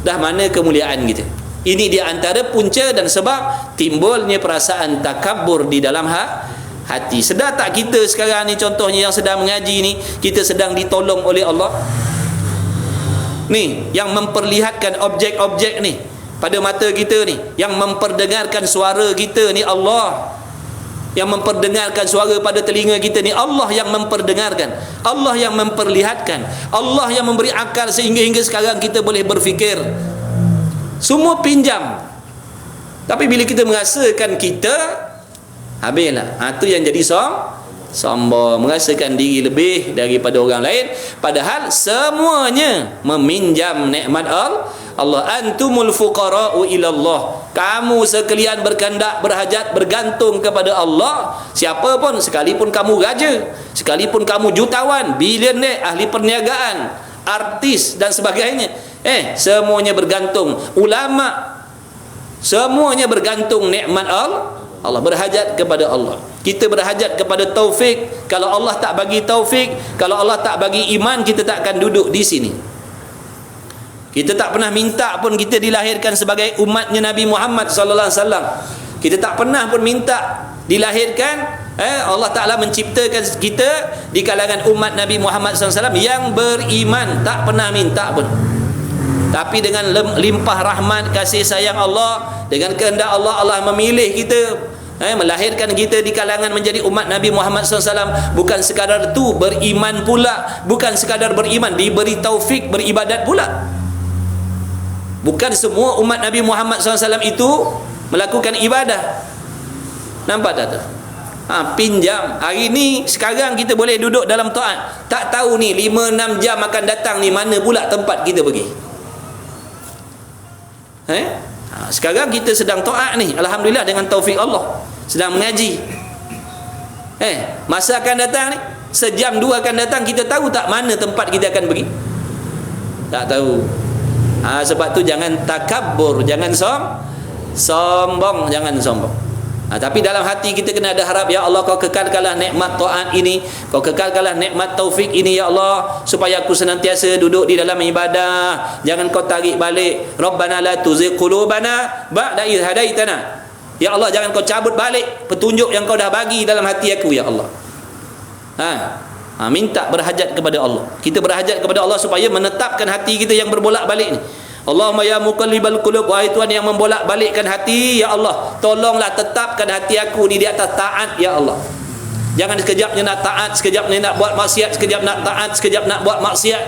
Dah mana kemuliaan kita? Ini di antara punca dan sebab timbulnya perasaan takabur di dalam hati. Sedar tak kita sekarang ni, contohnya yang sedang mengaji ni, kita sedang ditolong oleh Allah ni, yang memperlihatkan objek-objek ni pada mata kita ni, yang memperdengarkan suara kita ni Allah, yang memperdengarkan suara pada telinga kita ni Allah, yang memperdengarkan, Allah yang memperlihatkan, Allah yang memberi akal sehingga sekarang kita boleh berfikir. Semua pinjam. Tapi bila kita merasakan kita, habislah. Itu yang jadi sombong, merasakan diri lebih daripada orang lain, padahal semuanya meminjam nikmat Allah. Antumul fuqara'u ilallah. Kamu sekalian berkehendak, berhajat, bergantung kepada Allah. Siapa pun, sekalipun kamu raja, sekalipun kamu jutawan, bilioner, ahli perniagaan, artis dan sebagainya, semuanya bergantung. Ulama, semuanya bergantung nikmat Allah, berhajat kepada Allah. Kita berhajat kepada taufik. Kalau Allah tak bagi taufik, kalau Allah tak bagi iman, kita tak akan duduk di sini. Kita tak pernah minta pun kita dilahirkan sebagai umatnya Nabi Muhammad sallallahu alaihi wasallam. Kita tak pernah pun minta dilahirkan. Allah Ta'ala menciptakan kita di kalangan umat Nabi Muhammad sallallahu alaihi wasallam yang beriman. Tak pernah minta pun. Tapi dengan limpah rahmat kasih sayang Allah, dengan kehendak Allah, Allah memilih kita, melahirkan kita di kalangan menjadi umat Nabi Muhammad SAW. Bukan sekadar tu beriman pula, bukan sekadar beriman, diberi taufik beribadat pula. Bukan semua umat Nabi Muhammad SAW itu melakukan ibadah. Nampak tak tu? Pinjam. Hari ni sekarang kita boleh duduk dalam taat, tak tahu ni 5-6 jam akan datang ni mana pula tempat kita pergi. Sekarang kita sedang taat ni, alhamdulillah, dengan taufik Allah, sedang mengaji. Masa akan datang ni, sejam dua akan datang, kita tahu tak mana tempat kita akan pergi? Tak tahu. Sebab tu jangan takabur, jangan sombong, jangan sombong. Tapi dalam hati kita kena ada harap, ya Allah, kau kekalkanlah nikmat taat ini, kau kekalkanlah nikmat taufik ini, ya Allah, supaya aku senantiasa duduk di dalam ibadah. Jangan kau tarik balik. Rabbana la tuzigh qulubana ba'da idh hadaitana. Ya Allah, jangan kau cabut balik petunjuk yang kau dah bagi dalam hati aku, ya Allah. Minta, berhajat kepada Allah. Kita berhajat kepada Allah supaya menetapkan hati kita yang berbolak-balik ni. Allahumma ya muqallibal qulub, wahai Tuhan yang membolak-balikkan hati, ya Allah, tolonglah tetapkan hati aku ni di atas taat, ya Allah. Jangan sekejapnya nak taat, sekejapnya nak buat maksiat, sekejap nak taat, sekejap nak buat maksiat.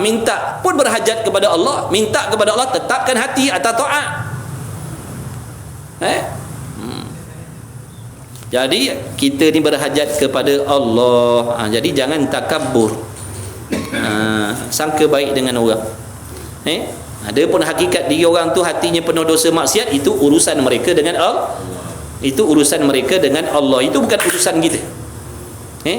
Minta pun berhajat kepada Allah, minta kepada Allah tetapkan hati atas taat. Jadi kita ni berhajat kepada Allah. Jadi jangan takabur, sangka baik dengan orang. Ada pun hakikat diri orang tu hatinya penuh dosa maksiat, itu urusan mereka dengan Allah. Itu urusan mereka dengan Allah. Itu bukan urusan kita.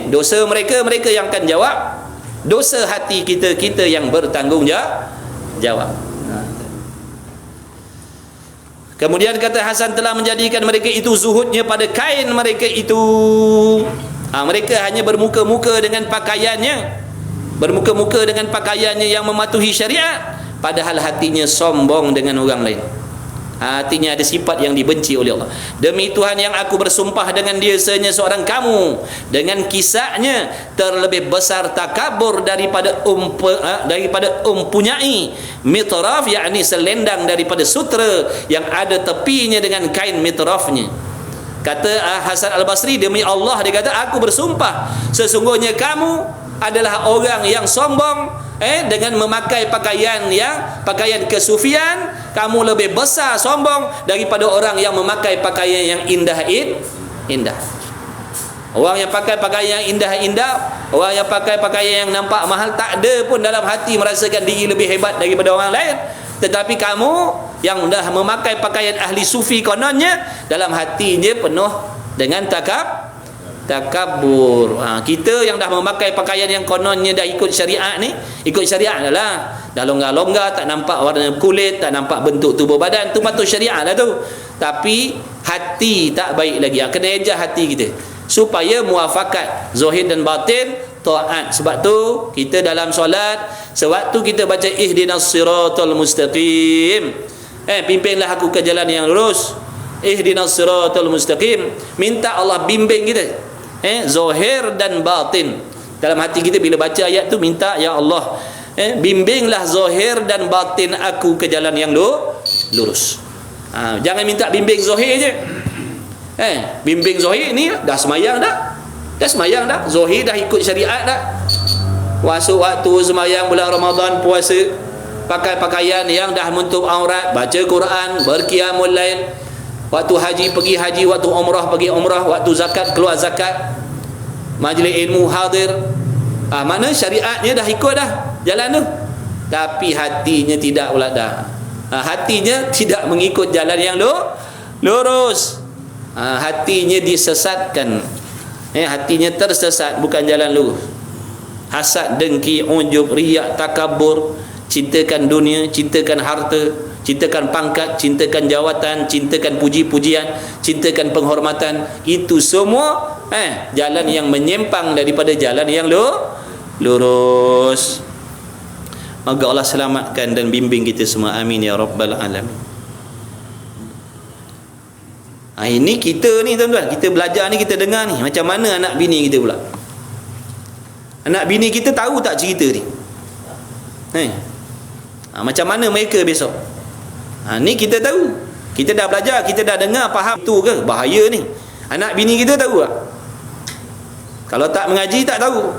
Dosa mereka yang akan jawab. Dosa hati kita yang bertanggungjawab. Kemudian kata Hasan, telah menjadikan mereka itu zuhudnya pada kain mereka itu. Mereka hanya bermuka-muka dengan pakaiannya, yang mematuhi syariat, padahal hatinya sombong dengan orang lain. Hatinya ada sifat yang dibenci oleh Allah. Demi Tuhan yang aku bersumpah dengan dia, sesungguhnya seorang kamu dengan kisahnya terlebih besar takabur daripada mempunyai mitraf, yakni selendang daripada sutra yang ada tepinya dengan kain mitrafnya. Kata Hasan Al-Basri, demi Allah, dia kata, aku bersumpah sesungguhnya kamu adalah orang yang sombong dengan memakai pakaian kesufian. Kamu lebih besar sombong daripada orang yang memakai pakaian yang indah. Orang yang pakai pakaian yang indah-indah, orang yang pakai pakaian yang nampak mahal, tak ada pun dalam hati merasakan diri lebih hebat daripada orang lain. Tetapi kamu yang dah memakai pakaian ahli sufi, kononnya dalam hatinya penuh dengan takabur. Kita yang dah memakai pakaian yang kononnya dah ikut syariat ni, ikut syariat adalah dah longgar-longgar, tak nampak warna kulit, tak nampak bentuk tubuh badan, tu patut syariat lah tu. Tapi hati tak baik lagi. Kena ejah hati kita supaya muafakat zahir dan batin taat. Sebab tu kita dalam solat, sewaktu kita baca ihdinas siratal mustaqim, pimpinlah aku ke jalan yang lurus, ihdinas siratal mustaqim, minta Allah bimbing kita zahir dan batin. Dalam hati kita bila baca ayat tu, minta, ya Allah, bimbinglah zahir dan batin aku ke jalan yang lurus. Jangan minta bimbing zahir je. Bimbing zahir ni dah semayang dah, zahir dah ikut syariat dah. Waktu semayang bulan Ramadan, puasa, pakai pakaian yang dah menutup aurat, baca Quran, berqiyamul lail. Waktu haji pergi haji, waktu umrah pergi umrah, waktu zakat keluar zakat, majlis ilmu hadir. Mana syariatnya dah ikut dah jalan tu, tapi hatinya tidak pula dah. Hatinya tidak mengikut jalan yang lurus. Hatinya disesatkan. Hatinya tersesat, bukan jalan lurus. Hasad, dengki, ujub, riak, takabur, cintakan dunia, cintakan harta, cintakan pangkat, cintakan jawatan, cintakan puji-pujian, cintakan penghormatan. Itu semua jalan yang menyimpang daripada jalan yang lurus. Maka Allah selamatkan dan bimbing kita semua. Amin ya rabbal alamin. Ini kita ni tuan-tuan, kita belajar ni, kita dengar ni, macam mana anak bini kita pula. Anak bini kita tahu tak cerita ni? Macam mana mereka besok? Ni kita tahu. Kita dah belajar, kita dah dengar, faham tu ke? Bahaya ni. Anak bini kita tahu tak? Kalau tak mengaji, tak tahu.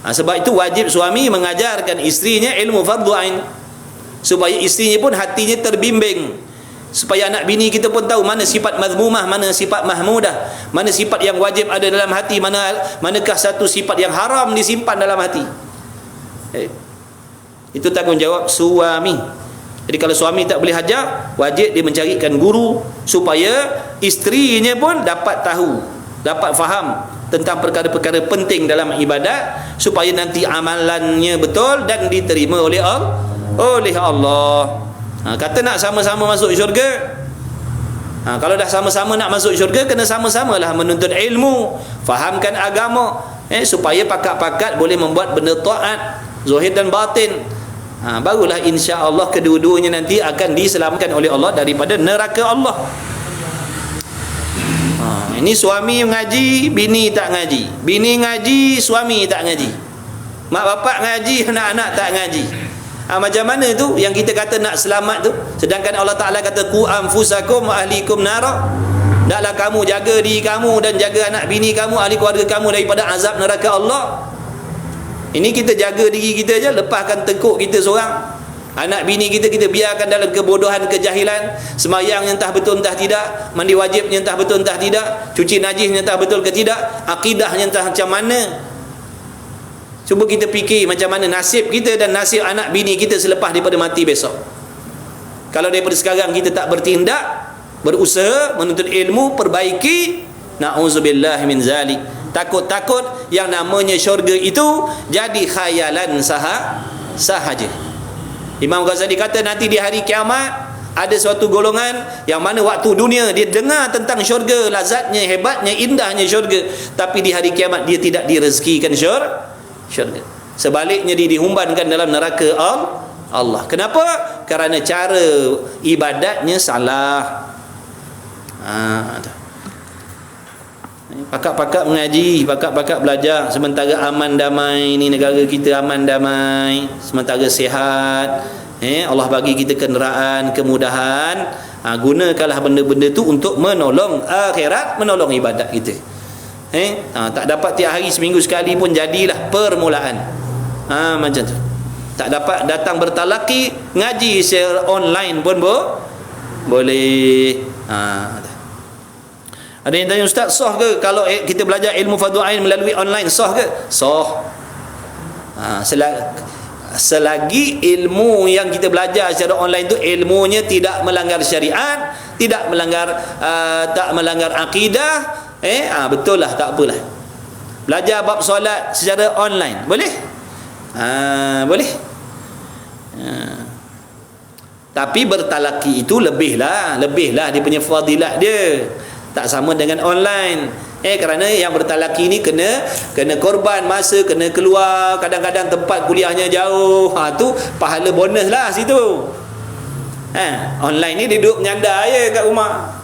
Sebab itu wajib suami mengajarkan isterinya ilmu fardhu ain, supaya isterinya pun hatinya terbimbing, supaya anak bini kita pun tahu mana sifat mazmumah, mana sifat mahmudah, mana sifat yang wajib ada dalam hati, manakah satu sifat yang haram disimpan dalam hati. Itu tanggungjawab suami. Jadi kalau suami tak boleh hajar, wajib dia mencarikan guru supaya isterinya pun dapat tahu, dapat faham tentang perkara-perkara penting dalam ibadat, supaya nanti amalannya betul dan diterima oleh Allah. Kata nak sama-sama masuk syurga, kalau dah sama-sama nak masuk syurga, kena sama-samalah menuntut ilmu, fahamkan agama, supaya pakat-pakat boleh membuat benda taat zahir dan batin. Barulah insya-Allah kedua-duanya nanti akan diselamatkan oleh Allah daripada neraka Allah. Ini suami mengaji, bini tak ngaji, bini ngaji, suami tak ngaji, mak bapak ngaji, anak-anak tak ngaji. Macam mana tu yang kita kata nak selamat tu, sedangkan Allah Ta'ala kata qu anfusakum wa ahlikum nara. Taklah kamu jaga diri kamu dan jaga anak bini kamu, ahli keluarga kamu daripada azab neraka Allah. Ini kita jaga diri kita je, lepaskan tekuk kita seorang. Anak bini kita biarkan dalam kebodohan, kejahilan. Sembahyang entah betul entah tidak, mandi wajibnya entah betul entah tidak, cuci najisnya entah betul ke tidak, akidahnya entah macam mana. Cuba kita fikir macam mana nasib kita dan nasib anak bini kita selepas daripada mati besok. Kalau daripada sekarang kita tak bertindak, berusaha menuntut ilmu, perbaiki, na'udzubillah min zalik. Takut-takut yang namanya syurga itu jadi khayalan sahaja. Imam Ghazali kata nanti di hari kiamat ada suatu golongan yang mana waktu dunia dia dengar tentang syurga, lazatnya, hebatnya, indahnya syurga, tapi di hari kiamat dia tidak direzekikan syurga. Sebaliknya dia dihumbankan dalam neraka Allah. Kenapa? Kerana cara ibadatnya salah. Pakak-pakak mengaji, pakak-pakak belajar, sementara aman damai, ni negara kita aman damai, sementara sihat, Allah bagi kita kenderaan, kemudahan, gunakanlah benda-benda tu untuk menolong akhirat, menolong ibadat kita. Tak dapat tiap hari, seminggu sekali pun jadilah permulaan. Macam tu. Tak dapat datang bertalaki, ngaji secara online pun boleh. Ada yang tanya, Ustaz, sah ke kalau kita belajar ilmu fardu ain melalui online? Sah ke? Sah. Selagi ilmu yang kita belajar secara online tu ilmunya tidak melanggar syariat, tidak melanggar tak melanggar akidah, betul lah, tak apalah. Belajar bab solat secara online boleh? Boleh. Tapi bertalaki itu lebihlah dia punya fadilat dia. Tak sama dengan online. Kerana yang bertalaki ni kena korban masa, kena keluar, kadang-kadang tempat kuliahnya jauh. Tu pahala bonus lah situ. Online ni dia duduk menyandar je kat rumah.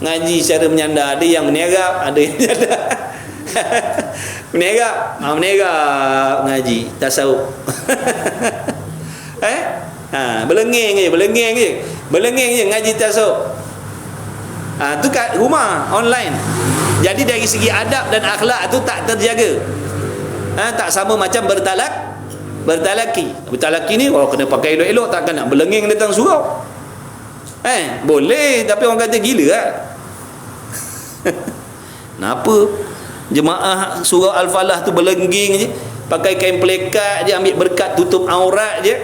Ngaji secara menyandar. Ada yang menerap, ada yang menyandar. Menerap ngaji tasawuf. Belengeng je ngaji tasawuf. Tu kat rumah online. Jadi dari segi adab dan akhlak tu tak terjaga. Tak sama macam bertalaki ni kena pakai elok-elok, takkan nak belengeng datang surau. Boleh, tapi orang kata gila lah. Kenapa jemaah surau Al-Falah tu berlengging je, pakai kain pelekat je, ambil berkat tutup aurat je.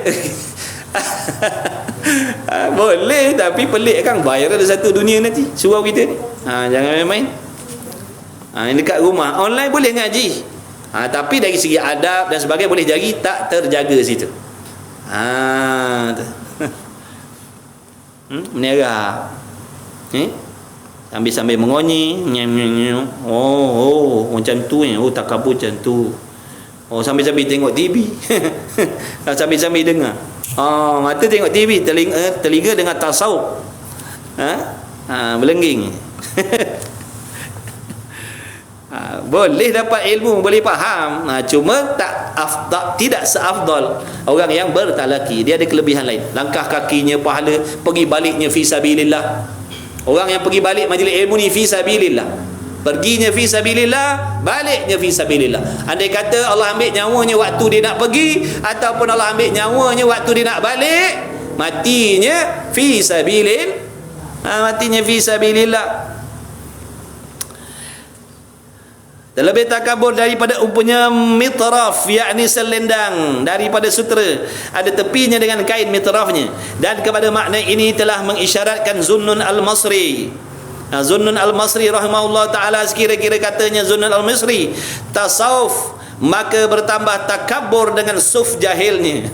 Boleh, tapi pelik kan, viral satu dunia nanti surau kita ni. Jangan main-main. Ini dekat rumah online boleh ngaji, tapi dari segi adab dan sebagainya boleh jadi tak terjaga situ. Menerap, sambil mengonyi, macam tu takabur macam tu. Sambil-sambil tengok TV. Sambil-sambil dengar. Mata tengok TV, telinga dengar tasawuf. Belengging. Boleh dapat ilmu, boleh faham. Cuma tidak seafdal orang yang bertalaki. Dia ada kelebihan lain. Langkah kakinya pahala, pergi baliknya fi sabilillah. Orang yang pergi balik majlis ilmu ni fi sabilillah. Perginya fi sabilillah, baliknya fi sabilillah. Andai kata Allah ambil nyawanya waktu dia nak pergi, ataupun Allah ambil nyawanya waktu dia nak balik, matinya fi sabilillah. Terlebih takabur daripada umpunya mitraf, yakni selendang daripada sutera, ada tepinya dengan kain mitrafnya. Dan kepada makna ini telah mengisyaratkan Zunnun al-Masri. Zunnun al-Masri rahimahullah ta'ala, sekira-kira katanya Zunnun al-Masri, tasawuf maka bertambah takabur dengan suf jahilnya.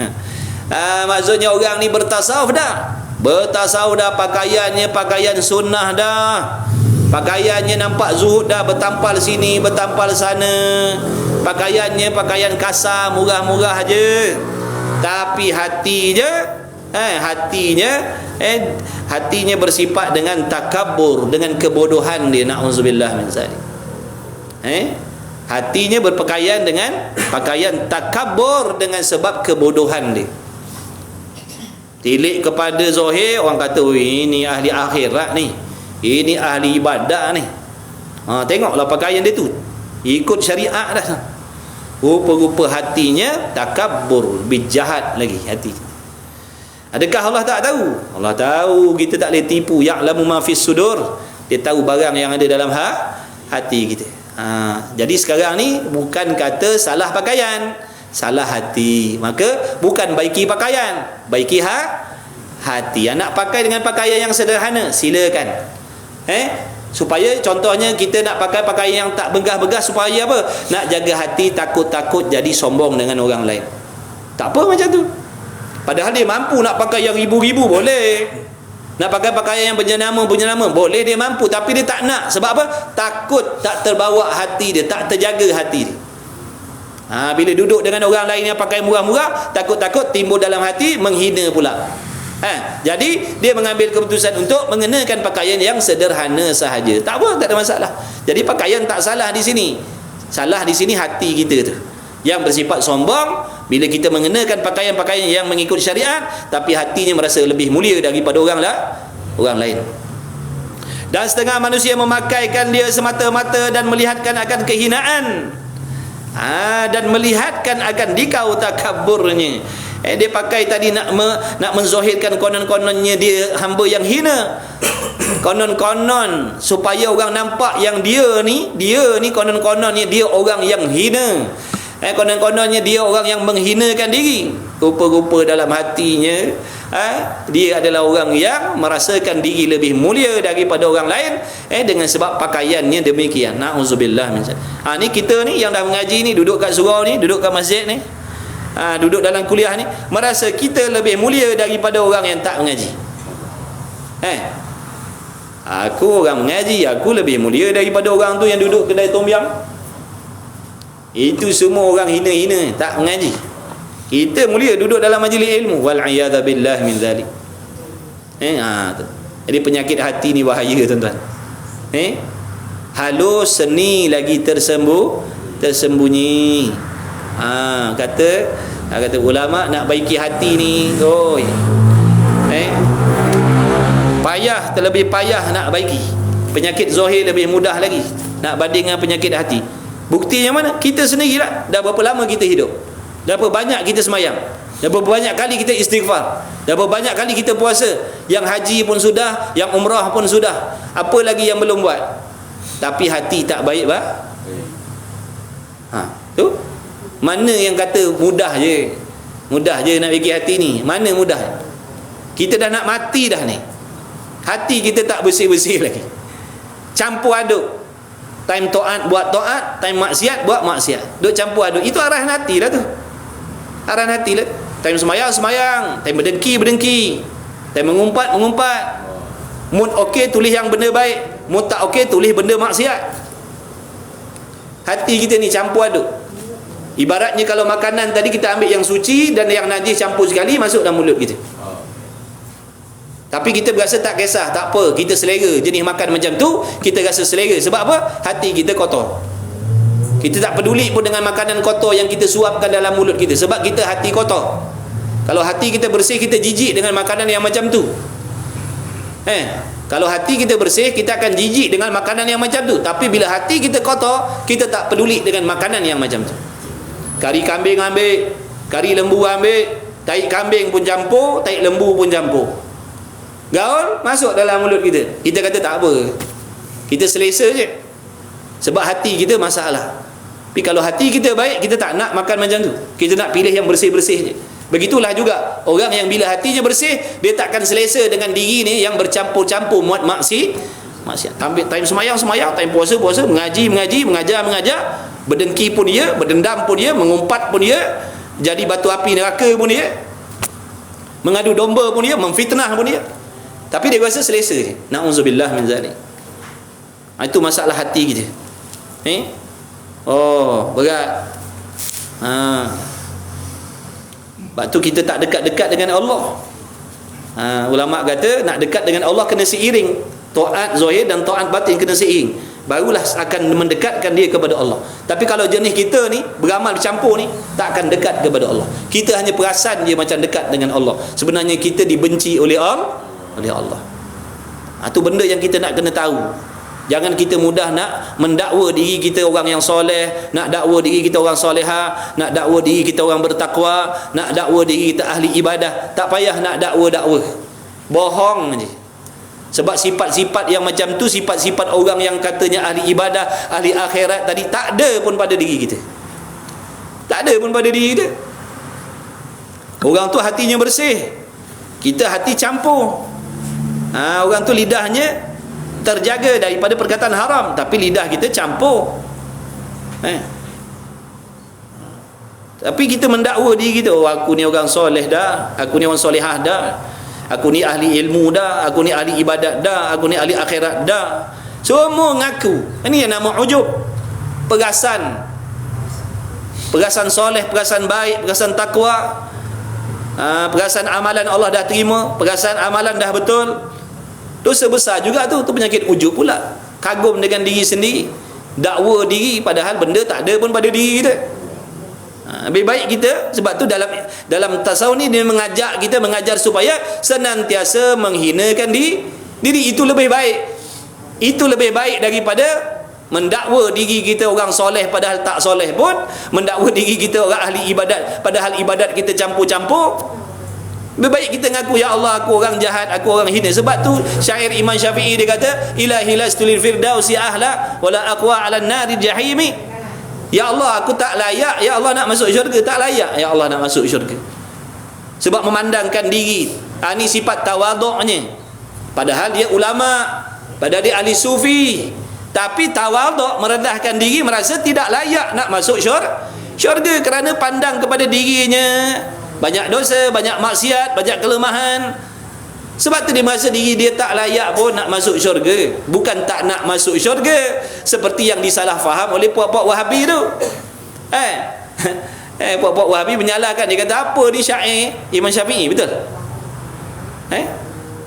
Maksudnya orang ni bertasawuf dah, pakaiannya pakaian sunnah dah, pakaiannya nampak zuhud dah, bertampal sini bertampal sana, pakaiannya pakaian kasar, murah-murah je, tapi hatinya bersifat dengan takabur, dengan kebodohan dia, na'udzubillah min zalik. Hatinya berpakaian dengan pakaian takabur dengan sebab kebodohan dia. Tilik kepada zahir, orang kata ini ahli akhirat ni, ini ahli ibadah ni. Tengoklah pakaian dia tu, ikut syariat dah. rupa-rupa hatinya takabbur, lebih jahat lagi hati. Adakah Allah tak tahu? Allah tahu, kita tak boleh tipu. Ya'lamu ma fis sudur. Dia tahu barang yang ada dalam hati kita. Jadi sekarang ni bukan kata salah pakaian, salah hati. Maka bukan baiki pakaian, baiki hati. Nak pakai dengan pakaian yang sederhana, silakan. Supaya contohnya kita nak pakai pakaian yang tak begah-begah, supaya apa? Nak jaga hati, takut-takut jadi sombong dengan orang lain. Tak apa macam tu. Padahal dia mampu nak pakai yang ribu-ribu, boleh. Nak pakai pakaian yang berjenama, boleh, dia mampu. Tapi dia tak nak. Sebab apa? Takut tak terbawa hati dia, tak terjaga hati dia. Bila duduk dengan orang lain yang pakai murah-murah, takut-takut timbul dalam hati menghina pula. Jadi dia mengambil keputusan untuk mengenakan pakaian yang sederhana sahaja. Tak apa, tak ada masalah. Jadi pakaian tak salah di sini. Salah di sini hati kita tu, yang bersifat sombong bila kita mengenakan pakaian-pakaian yang mengikut syariat, tapi hatinya merasa lebih mulia daripada orang lain. Dan setengah manusia memakaikan dia semata-mata dan melihatkan akan kehinaan, dan melihatkan akan dikau takabburnya. Dia pakai tadi nak menzahirkan konon-kononnya dia hamba yang hina. Konon-konon supaya orang nampak yang dia ni konon-kononnya dia orang yang hina. Konon-kononnya dia orang yang menghinakan diri. Rupa-rupa dalam hatinya dia adalah orang yang merasakan diri lebih mulia daripada orang lain dengan sebab pakaiannya demikian. Na'udzubillah min zalik. Ni kita ni yang dah mengaji ni, duduk kat surau ni, duduk kat masjid ni, duduk dalam kuliah ni, merasa kita lebih mulia daripada orang yang tak mengaji. Aku orang mengaji, aku lebih mulia daripada orang tu yang duduk kedai tom yam. Itu semua orang hina-hina, tak mengaji. Kita mulia duduk dalam majlis ilmu. Wal'iyadha billah min zalik. Jadi penyakit hati ni bahaya, tuan-tuan. Halus seni lagi tersembunyi. Kata ulama nak baiki hati ni, payah, terlebih payah nak baiki. Penyakit zahir lebih mudah lagi nak banding dengan penyakit hati. Buktinya mana? Kita sendirilah. Dah berapa lama kita hidup? Dah berapa banyak kita semayang? Dah berapa banyak kali kita istighfar? Dah berapa banyak kali kita puasa? Yang haji pun sudah, yang umrah pun sudah. Apa lagi yang belum buat? Tapi hati tak baik, tu mana yang kata mudah je nak bagi hati ni? Mana mudah? Kita dah nak mati dah ni, hati kita tak bersih-bersih lagi, campur aduk. Time taat buat taat, time maksiat buat maksiat, duk campur aduk. Itu arahan hati lah tu, arahan hati lah. Time semayang, time berdengki, time mengumpat. Mood okey, tulis yang benda baik. Mood tak okey, tulis benda maksiat. Hati kita ni campur aduk. Ibaratnya kalau makanan tadi kita ambil yang suci dan yang najis campur sekali masuk dalam mulut kita. Tapi kita berasa tak kisah, tak apa, kita selera jenis makan macam tu, kita rasa selera. Sebab apa? Hati kita kotor. Kita tak peduli pun dengan makanan kotor yang kita suapkan dalam mulut kita, sebab kita hati kotor. Kalau hati kita bersih, kita jijik dengan makanan yang macam tu. Kalau hati kita bersih, kita akan jijik dengan makanan yang macam tu. Tapi bila hati kita kotor, kita tak peduli dengan makanan yang macam tu. Kari kambing ambil, kari lembu ambil, tahi kambing pun campur, tahi lembu pun campur. Gaul masuk dalam mulut kita. Kita kata tak apa, kita selesa je, sebab hati kita masalah. Tapi kalau hati kita baik, kita tak nak makan macam tu. Kita nak pilih yang bersih-bersih je. Begitulah juga orang yang bila hatinya bersih, dia takkan selesa dengan diri ni yang bercampur-campur muat maksiat. Ambil time semayang, time puasa, mengajar, berdengki pun dia, berdendam pun dia, mengumpat pun dia, jadi batu api neraka pun dia, mengadu domba pun dia, memfitnah pun dia. Tapi dia rasa selesa je. Na'udzubillah min zalik. Itu masalah hati kita. Berat. Sebab tu kita tak dekat-dekat dengan Allah. Ulama kata nak dekat dengan Allah kena seiring. Taat zahir dan taat batin kena seiring. Barulah akan mendekatkan dia kepada Allah. Tapi kalau jenis kita ni beramal bercampur ni, tak akan dekat kepada Allah. Kita hanya perasan dia macam dekat dengan Allah. Sebenarnya kita dibenci oleh Allah. Itu benda yang kita nak kena tahu. Jangan kita mudah nak mendakwa diri kita orang yang soleh, nak dakwa diri kita orang soleha, nak dakwa diri kita orang bertakwa, nak dakwa diri kita ahli ibadah. Tak payah nak dakwa. Bohong je. Sebab sifat-sifat yang macam tu, sifat-sifat orang yang katanya ahli ibadah, ahli akhirat tadi, tak ada pun pada diri kita. Tak ada pun pada diri kita. Orang tu hatinya bersih, kita hati campur. Orang tu lidahnya terjaga daripada perkataan haram, tapi lidah kita campur. Tapi kita mendakwa diri kita, aku ni orang soleh dah, aku ni orang solehah dah, aku ni ahli ilmu dah, aku ni ahli ibadat dah, aku ni ahli akhirat dah. Semua ngaku. Ini yang nama ujub. Perasan soleh, perasan baik, perasan takwa, perasan amalan Allah dah terima, perasan amalan dah betul. Dosa besar juga tu penyakit ujub pula. Kagum dengan diri sendiri, dakwa diri padahal benda tak ada pun pada diri kita. Lebih baik kita, sebab tu dalam tasawuf ni dia mengajar supaya senantiasa menghinakan diri. Itu lebih baik. Itu lebih baik daripada mendakwa diri kita orang soleh padahal tak soleh pun, mendakwa diri kita orang ahli ibadat padahal ibadat kita campur-campur. Lebih baik kita ngaku, ya Allah aku orang jahat, aku orang hina. Sebab tu syair Imam Syafi'i dia kata, ilahi lastulil firdausi ahla wala aqwa ala nari jahimi. Ya Allah aku tak layak, ya Allah nak masuk syurga, tak layak ya Allah nak masuk syurga. Sebab memandangkan diri, ini sifat tawaduknya, padahal dia ulama, padahal dia ahli sufi, tapi tawaduk, merendahkan diri, merasa tidak layak nak masuk syurga kerana pandang kepada dirinya banyak dosa, banyak maksiat, banyak kelemahan. Sebab tu dia merasa diri dia tak layak pun nak masuk syurga. Bukan tak nak masuk syurga seperti yang disalah faham oleh puak-puak Wahabi tu. Puak-puak Wahabi menyalahkan. Dia kata apa ni syair Imam Syafi'i, betul?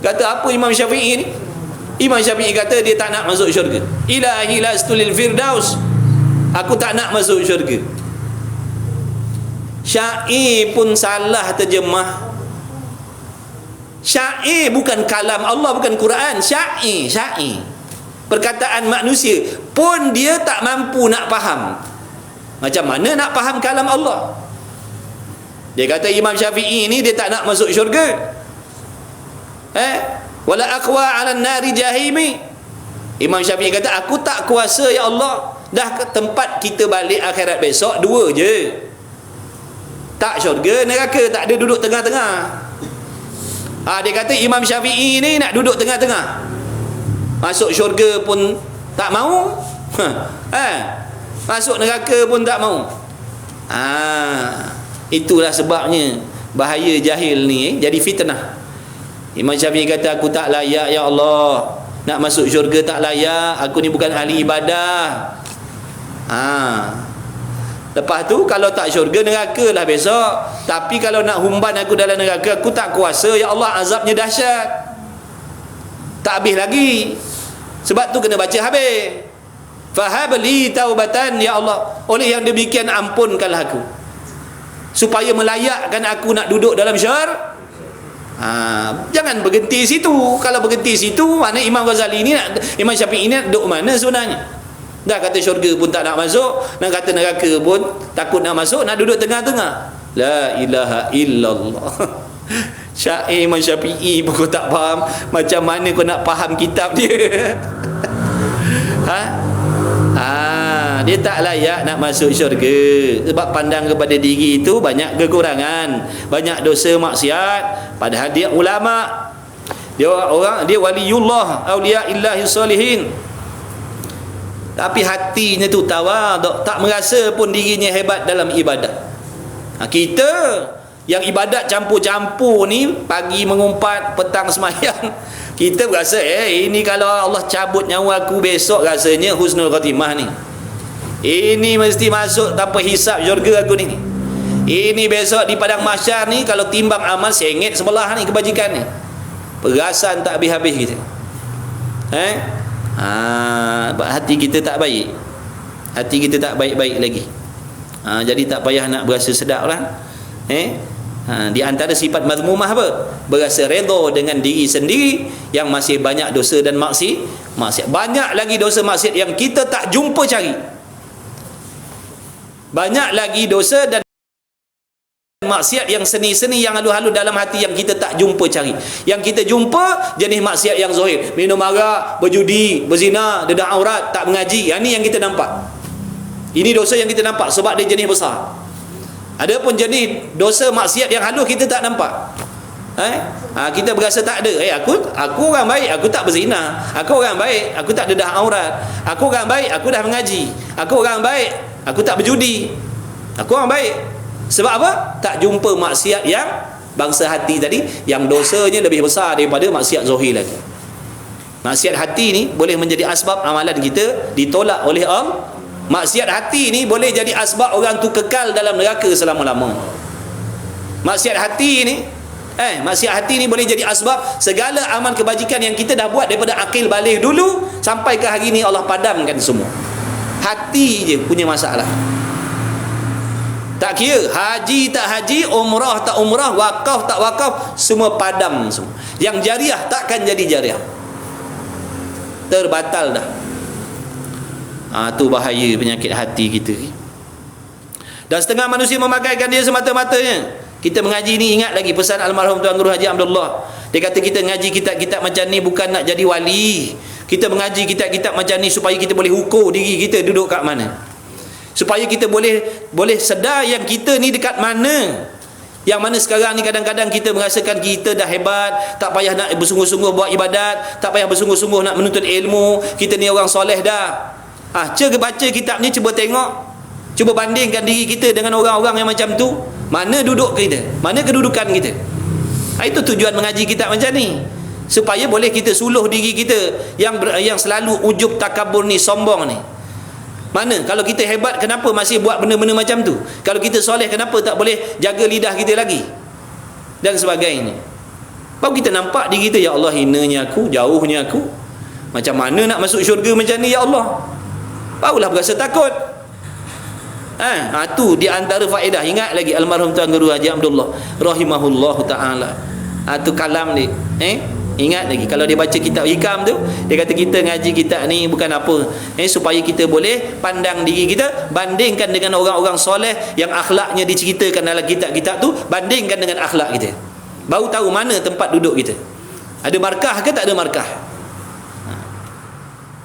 Kata apa Imam Syafi'i ni? Imam Syafi'i kata dia tak nak masuk syurga. Ilahi lastulil firdaus, aku tak nak masuk syurga. Syair pun salah terjemah. Syair bukan kalam Allah, bukan Quran. Syair perkataan manusia pun dia tak mampu nak faham. Macam mana nak faham kalam Allah? Dia kata Imam Syafi'i ni dia tak nak masuk syurga. Wala aqwa 'ala nari jahimi. Imam Syafi'i kata aku tak kuasa ya Allah. Dah ke tempat kita balik akhirat besok dua je, tak syurga neraka, tak ada duduk tengah-tengah. Dia kata Imam Syafi'i ni nak duduk tengah-tengah, masuk syurga pun tak mau, masuk neraka pun tak mau. Itulah sebabnya bahaya jahil ni jadi fitnah. Imam Syafi'i kata aku tak layak ya Allah nak masuk syurga, tak layak, aku ni bukan ahli ibadah. Lepas tu kalau tak syurga neraka lah besok. Tapi kalau nak humban aku dalam neraka, aku tak kuasa ya Allah, azabnya dahsyat, tak habis lagi. Sebab tu kena baca habis. Fahabli taubatan ya Allah, oleh yang demikian ampunkanlah aku, supaya melayakkan aku nak duduk dalam syurga. Jangan berhenti situ. Kalau berhenti situ, mana Imam Ghazali ni nak, Imam Syafi'i ni nak duduk mana sebenarnya? Dah kata syurga pun tak nak masuk, nak kata neraka pun takut nak masuk, nak duduk tengah-tengah. La ilaha illallah. Syair Imam Syafi'i pun kau tak faham, macam mana kau nak faham kitab dia? Dia tak layak nak masuk syurga sebab pandang kepada diri itu banyak kekurangan, banyak dosa maksiat, padahal dia ulama, dia waliullah, auliaillahi salihin. Tapi hatinya tu tawaduk, tak merasa pun dirinya hebat dalam ibadah. Kita yang ibadat campur-campur ni, pagi mengumpat, petang semayang, kita berasa ini kalau Allah cabut nyawa aku besok, rasanya husnul khatimah ni. Ini mesti masuk tanpa hisap syurga aku ni. Ini besok di padang mahsyar ni, kalau timbang amal sengit sebelah ni kebajikan ni. Perasan tak habis-habis kita. Hati kita tak baik, hati kita tak baik-baik lagi. Jadi tak payah nak berasa sedap lah. Di antara sifat mazmumah apa? Berasa redha dengan diri sendiri yang masih banyak dosa dan maksiat. Banyak lagi dosa maksiat yang kita tak jumpa cari. Banyak lagi dosa dan maksiat yang seni-seni, yang halu-halu dalam hati yang kita tak jumpa cari. Yang kita jumpa jenis maksiat yang zahir, minum arak, berjudi, berzina, dedah aurat, tak mengaji. Yang ni yang kita nampak. Ini dosa yang kita nampak sebab dia jenis besar. Ada pun jenis dosa maksiat yang halus kita tak nampak. Kita berasa tak ada. Aku orang baik, aku tak berzina. Aku orang baik, aku tak dedah aurat. Aku orang baik, aku dah mengaji. Aku orang baik, aku tak berjudi. Aku orang baik. Sebab apa? Tak jumpa maksiat yang bangsa hati tadi, yang dosanya lebih besar daripada maksiat zahir lagi. Maksiat hati ni boleh menjadi asbab amalan kita ditolak oleh Allah. Maksiat hati ni boleh jadi asbab orang tu kekal dalam neraka selama-lama. Maksiat hati ni boleh jadi asbab segala amal kebajikan yang kita dah buat daripada akil balik dulu sampai ke hari ni Allah padamkan semua. Hati je punya masalah. Tak kira haji tak haji, umrah tak umrah, wakaf tak wakaf, semua padam semua. Yang jariah takkan jadi jariah. Terbatal dah. Tu bahaya penyakit hati kita. Dan setengah manusia memakaikan dia semata-matanya. Kita mengaji ni, ingat lagi pesan almarhum Tuan Guru Haji Abdullah. Dia kata kita ngaji kitab-kitab macam ni bukan nak jadi wali. Kita mengaji kitab-kitab macam ni supaya kita boleh ukur diri kita duduk kat mana. Supaya kita boleh sedar yang kita ni dekat mana. Yang mana sekarang ni kadang-kadang kita merasakan kita dah hebat, tak payah nak bersungguh-sungguh buat ibadat, tak payah bersungguh-sungguh nak menuntut ilmu, kita ni orang soleh dah. Cuba baca kitab ni, cuba tengok, cuba bandingkan diri kita dengan orang-orang yang macam tu. Mana duduk kita, mana kedudukan kita. Itu tujuan mengaji kitab macam ni, supaya boleh kita suluh diri kita yang selalu ujub takabur ni, sombong ni. Mana kalau kita hebat, kenapa masih buat benda-benda macam tu? Kalau kita soleh, kenapa tak boleh jaga lidah kita lagi? Dan sebagainya. Baru kita nampak diri kita, ya Allah, hinanya aku, jauhnya aku. Macam mana nak masuk syurga macam ni, ya Allah? Barulah berasa takut. Tu di antara faedah. Ingat lagi almarhum Tuan Guru Haji Abdullah rahimahullahu taala. Tu kalam dia. Ingat lagi kalau dia baca kitab hikam tu, dia kata kita ngaji kitab ni bukan apa, supaya kita boleh pandang diri kita, bandingkan dengan orang-orang soleh yang akhlaknya diceritakan dalam kitab-kitab tu, bandingkan dengan akhlak kita. Baru tahu mana tempat duduk kita. Ada markah ke tak ada markah?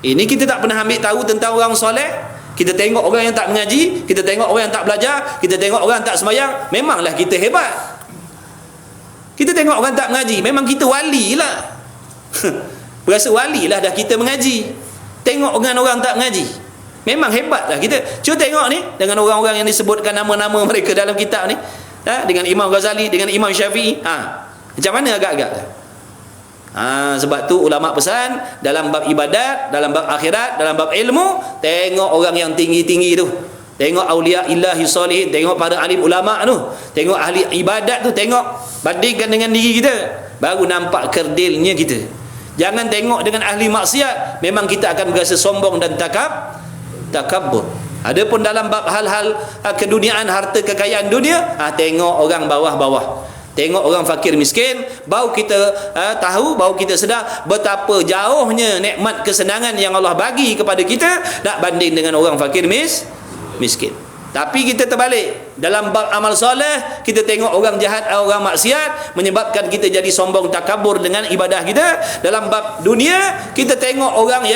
Ini kita tak pernah ambil tahu tentang orang soleh. Kita tengok orang yang tak mengaji, kita tengok orang yang tak belajar, kita tengok orang yang tak sembahyang, memanglah kita hebat. Kita tengok orang tak mengaji, memang kita wali lah. Berasa wali lah dah kita mengaji. Tengok dengan orang tak mengaji, memang hebat lah kita. Cuba tengok ni dengan orang-orang yang disebutkan nama-nama mereka dalam kitab ni, dengan Imam Ghazali, dengan Imam Syafi'i, macam mana agak-agak? Sebab tu ulama pesan dalam bab ibadat, dalam bab akhirat, dalam bab ilmu, tengok orang yang tinggi-tinggi tu, tengok aulia illahi salihin, tengok para alim ulama tu, tengok ahli ibadat tu, tengok, bandingkan dengan diri kita, baru nampak kerdilnya kita. Jangan tengok dengan ahli maksiat, memang kita akan berasa sombong dan takabur. Adapun dalam bab hal-hal keduniaan, harta kekayaan dunia, tengok orang bawah-bawah, tengok orang fakir miskin, baru kita tahu, baru kita sedar betapa jauhnya nikmat kesenangan yang Allah bagi kepada kita, nak banding dengan orang fakir miskin. Tapi kita terbalik, dalam bab amal soleh kita tengok orang jahat, orang maksiat, menyebabkan kita jadi sombong takabur dengan ibadah kita. Dalam bab dunia kita tengok orang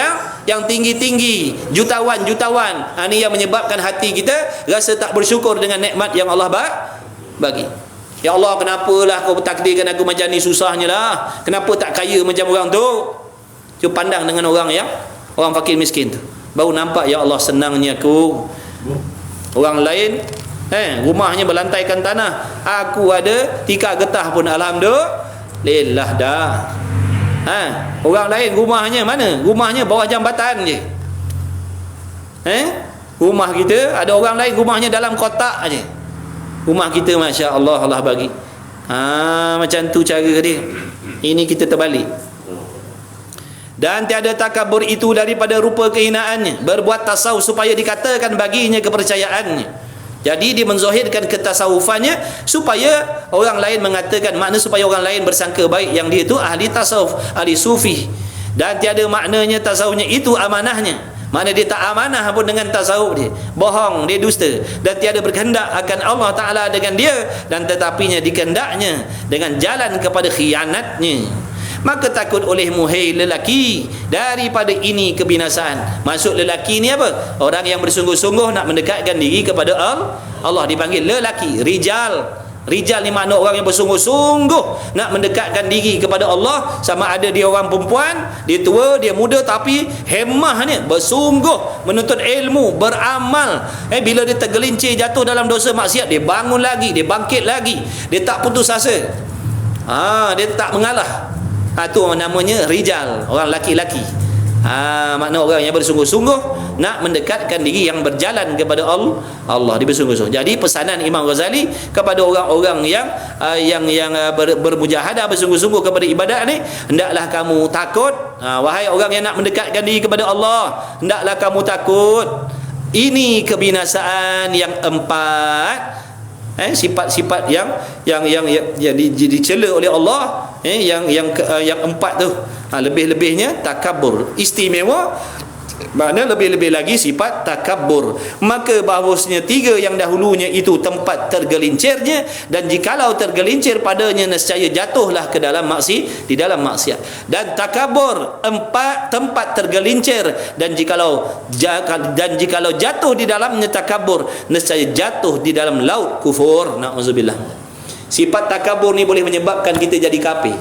yang tinggi-tinggi, jutawan-jutawan, ini yang menyebabkan hati kita rasa tak bersyukur dengan nikmat yang Allah bagi. Ya Allah, kenapalah kau takdirkan aku macam ni, susahnya lah. Kenapa tak kaya macam orang tu? Cuba pandang dengan orang fakir miskin tu, baru nampak, ya Allah, senangnya aku. Orang lain rumahnya berlantaikan tanah, aku ada tikar getah pun alhamdulillah dah. Orang lain rumahnya mana? Rumahnya bawah jambatan je. Rumah kita, ada orang lain rumahnya dalam kotak aje. Rumah kita Masya Allah, Allah bagi. Macam tu cara dia. Ini kita terbalik. Dan tiada takabur itu daripada rupa kehinaannya, berbuat tasawuf supaya dikatakan baginya kepercayaannya. Jadi dia menzahirkan ketasawufannya supaya orang lain mengatakan, makna supaya orang lain bersangka baik yang dia itu ahli tasawuf, ahli sufi. Dan tiada maknanya tasawufnya itu amanahnya. Mana dia tak amanah pun dengan tasawuf dia. Bohong, dia dusta. Dan tiada berkehendak akan Allah Ta'ala dengan dia. Dan tetapinya dikehendaknya dengan jalan kepada khianatnya. Maka takut olehmu, hei lelaki, daripada ini kebinasaan. Maksud lelaki ni apa? Orang yang bersungguh-sungguh nak mendekatkan diri kepada Allah. Dipanggil lelaki, rijal. Rijal ni makna orang yang bersungguh-sungguh nak mendekatkan diri kepada Allah. Sama ada dia orang perempuan, dia tua, dia muda, tapi hemahnya bersungguh menuntut ilmu, beramal. Bila dia tergelincir jatuh dalam dosa maksiat, dia bangun lagi, dia bangkit lagi, dia tak putus asa. Dia tak mengalah. Itu namanya rijal, orang laki-laki. Makna orang yang bersungguh-sungguh nak mendekatkan diri, yang berjalan kepada Allah, dia bersungguh-sungguh. Jadi pesanan Imam Ghazali kepada orang-orang yang bermujahadah, bersungguh-sungguh kepada ibadat ni, hendaklah kamu takut, wahai orang yang nak mendekatkan diri kepada Allah, hendaklah kamu takut ini kebinasaan yang empat. Sifat-sifat yang dicela oleh Allah, yang empat tu, lebih-lebihnya takabur, istimewa, makna lebih-lebih lagi sifat takabur. Maka bahawasanya tiga yang dahulunya itu tempat tergelincirnya, dan jikalau tergelincir padanya nescaya jatuhlah ke dalam di dalam maksiat. Dan takabur tempat tergelincir, dan jikalau jatuh di dalamnya takabur, nescaya jatuh di dalam laut kufur. Na'udzubillah. Sifat takabur ni boleh menyebabkan kita jadi kafir.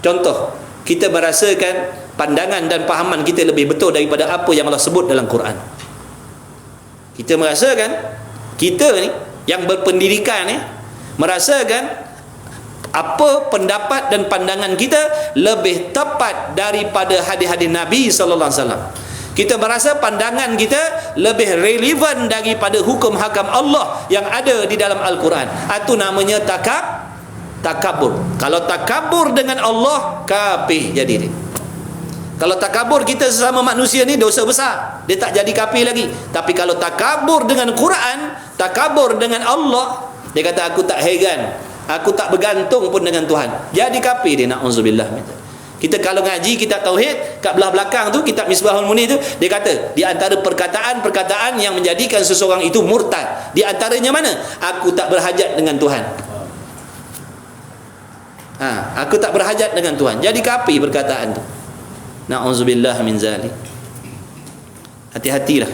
Contoh, kita merasakan pandangan dan pahaman kita lebih betul daripada apa yang Allah sebut dalam Quran. Kita merasakan, kita ni yang berpendidikan ni merasakan apa pendapat dan pandangan kita lebih tepat daripada hadis-hadis Nabi sallallahu alaihi wasallam. Kita merasa pandangan kita lebih relevan daripada hukum hakam Allah yang ada di dalam Al-Quran. Itu namanya takabur. Kalau takabur dengan Allah, kafir jadi dia. Kalau takabur kita sesama manusia ni dosa besar, dia tak jadi kafir lagi. Tapi kalau takabur dengan Quran, takabur dengan Allah, dia kata aku tak heran, aku tak bergantung pun dengan Tuhan, jadi kafir dia. Na'udzubillah. Kita kalau ngaji kitab tauhid, kat belah belakang tu kitab Misbahul Munir tu, dia kata di antara perkataan-perkataan yang menjadikan seseorang itu murtad, di antaranya mana? Aku tak berhajat dengan Tuhan. Aku tak berhajat dengan Tuhan, jadi kafir perkataan tu. Na'udzubillah min zalik. Hati-hatilah.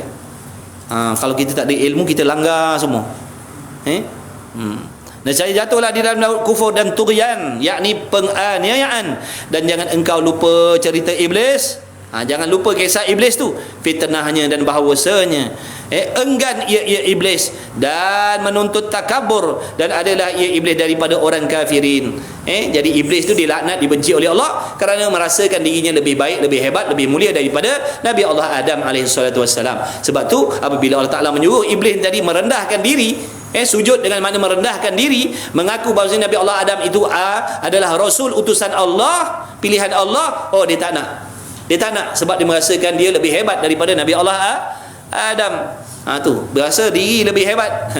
Kalau kita tak ada ilmu, kita langgar semua. Dan saya jatuhlah di dalam laut kufur dan tughyan, yakni penganiayaan. Dan jangan engkau lupa cerita iblis. Jangan lupa kisah iblis tu, fitnahnya dan bahawasanya enggan ia iblis dan menuntut takabur, dan adalah ia iblis daripada orang kafirin. Jadi iblis tu dilaknat, dibenci oleh Allah kerana merasakan dirinya lebih baik, lebih hebat, lebih mulia daripada Nabi Allah Adam alaihissalam. Sebab tu apabila Allah Ta'ala menyuruh iblis tadi merendahkan diri, sujud dengan makna merendahkan diri, mengaku bahawa Nabi Allah Adam itu adalah Rasul utusan Allah, pilihan Allah, dia tak nak. Dia tak nak sebab dia merasakan dia lebih hebat daripada Nabi Allah Adam. Tu berasa diri lebih hebat,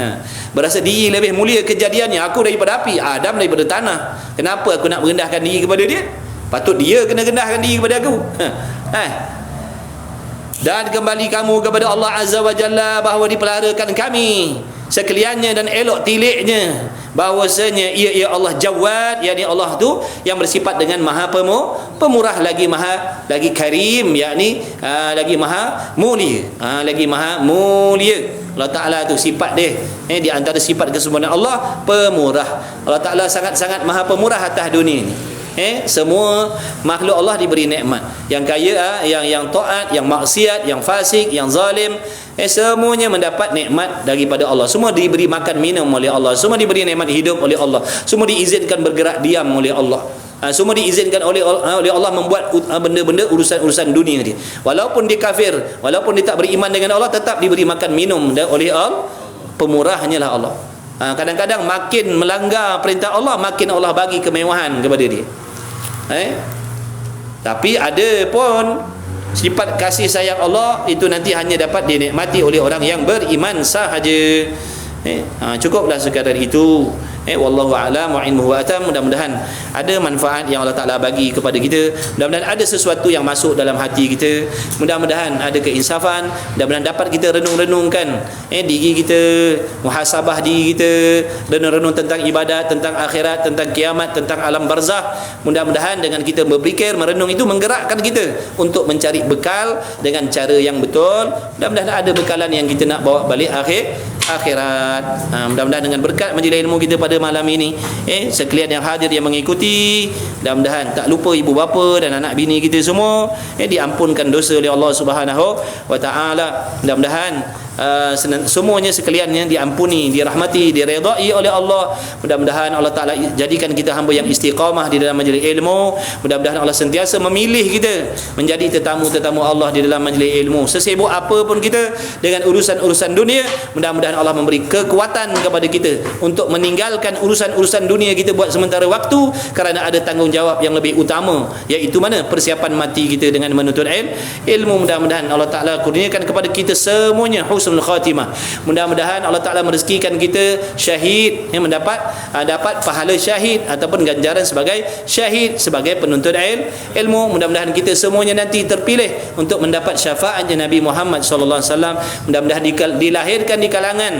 berasa diri lebih mulia kejadiannya. Aku daripada api, Adam daripada tanah. Kenapa aku nak merendahkan diri kepada dia? Patut dia kena rendahkan diri kepada aku. Dan kembali kamu kepada Allah Azza wa Jalla, bahawa dipeliharakan kami sekaliannya dan elok tiliknya, bahawasanya ia Allah Jawad, yakni Allah tu yang bersifat dengan maha pemurah, lagi karim, yakni lagi maha mulia, Allah Ta'ala tu sifat dia, di antara sifat kesempurnaan Allah, pemurah. Allah Ta'ala sangat-sangat maha pemurah atas dunia ni. Semua makhluk Allah diberi nikmat, yang kaya, yang taat, yang maksiat, yang fasik, yang zalim, semuanya mendapat nikmat daripada Allah. Semua diberi makan minum oleh Allah, semua diberi nikmat hidup oleh Allah, semua diizinkan bergerak diam oleh Allah, semua diizinkan oleh Allah membuat benda-benda urusan dunia dia. Walaupun dia kafir, walaupun dia tak beriman dengan Allah, tetap diberi makan minum oleh Allah. Pemurahnya lah Allah. Kadang-kadang makin melanggar perintah Allah, makin Allah bagi kemewahan kepada dia. Tapi ada pun sifat kasih sayang Allah itu nanti hanya dapat dinikmati oleh orang yang beriman sahaja. Cukuplah sekadar itu. Wallahu a'lam wa ilmuhu atam. Mudah-mudahan ada manfaat yang Allah Taala bagi kepada kita. Mudah-mudahan ada sesuatu yang masuk dalam hati kita. Mudah-mudahan ada keinsafan. Mudah-mudahan dapat kita renung-renungkan diri kita, muhasabah diri kita, renung-renung tentang ibadat, tentang akhirat, tentang kiamat, tentang alam barzakh. Mudah-mudahan dengan kita berfikir, merenung itu menggerakkan kita untuk mencari bekal dengan cara yang betul. Mudah-mudahan ada bekalan yang kita nak bawa balik akhirat. Mudah-mudahan dengan berkat majlis ilmu kita pada malam ini, sekalian yang hadir yang mengikuti, mudah-mudahan tak lupa ibu bapa dan anak bini kita semua diampunkan dosa oleh Allah Subhanahu wa taala. Mudah-mudahan semuanya sekaliannya diampuni, dirahmati, diredai oleh Allah. Mudah-mudahan Allah Taala jadikan kita hamba yang istiqamah di dalam majlis ilmu. Mudah-mudahan Allah sentiasa memilih kita menjadi tetamu-tetamu Allah di dalam majlis ilmu. Sesibuk apa pun kita dengan urusan-urusan dunia, mudah-mudahan Allah memberi kekuatan kepada kita untuk meninggalkan urusan-urusan dunia kita buat sementara waktu, kerana ada tanggungjawab yang lebih utama, iaitu mana? Persiapan mati kita dengan menuntut ilmu. Mudah-mudahan Allah Taala kurniakan kepada kita semuanya husnul khatimah. Mudah-mudahan Allah Taala merezekikan kita syahid, yang dapat pahala syahid ataupun ganjaran sebagai syahid, sebagai penuntut ilmu. Mudah-mudahan kita semuanya nanti terpilih untuk mendapat syafaatnya Nabi Muhammad sallallahu alaihi wasallam. Mudah-mudahan dilahirkan di kalangan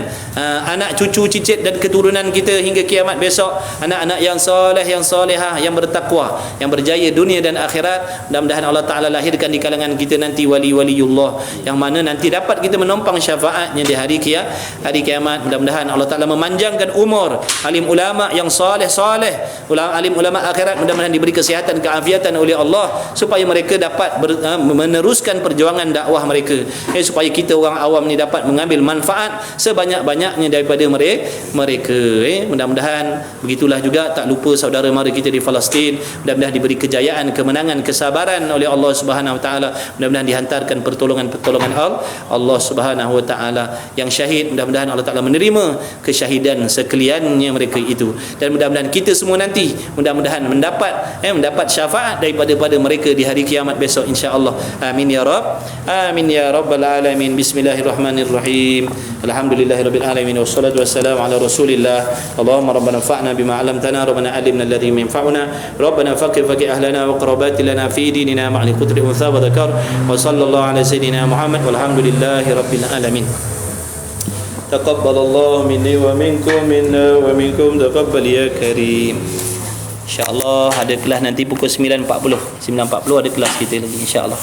anak cucu cicit dan keturunan kita hingga kiamat besok, anak-anak yang soleh, yang solehah, yang bertakwa, yang berjaya dunia dan akhirat. Mudah-mudahan Allah Taala lahirkan di kalangan kita nanti wali-waliullah, yang mana nanti dapat kita menompang syafaatnya di hari kiamat. Mudah-mudahan Allah Taala memanjangkan umur alim ulama yang soleh-soleh, alim ulama akhirat. Mudah-mudahan diberi kesihatan, keafiatan oleh Allah supaya mereka dapat meneruskan perjuangan dakwah mereka, supaya kita orang awam ni dapat mengambil manfaat sebanyak-banyaknya daripada mereka. Mudah-mudahan begitulah juga. Tak lupa saudara mara kita di Palestin, mudah-mudahan diberi kejayaan, kemenangan, kesabaran oleh Allah Subhanahu wa taala. Mudah-mudahan dihantarkan pertolongan-pertolongan Allah Subhanahu wa taala. Yang syahid, mudah-mudahan Allah Taala menerima kesyahidan sekaliannya mereka itu, dan mudah-mudahan kita semua nanti mudah-mudahan mendapat syafaat daripada mereka di hari kiamat besok, insya-Allah. Amin ya rab, amin ya rabbal alamin. Bismillahirrahmanirrahim. Alhamdulillahirabbil alamin wassalatu wassalamu ala rasulillah. Allahumma rabbana fa'na bima 'allamtana, rabbana 'allimna alladhi yanfa'una, rabbana faqih ahlana wa qarabat lana fi dinina ma'al qudri unsa wa dzakar, wa sallallahu ala sayidina Muhammad walhamdulillahi rabbil alamin. Taqabbalallahu minni wa minkum, minna wa minkum, taqabbal ya karim. InsyaAllah ada kelas nanti pukul 9.40 ada kelas kita lagi, insyaAllah.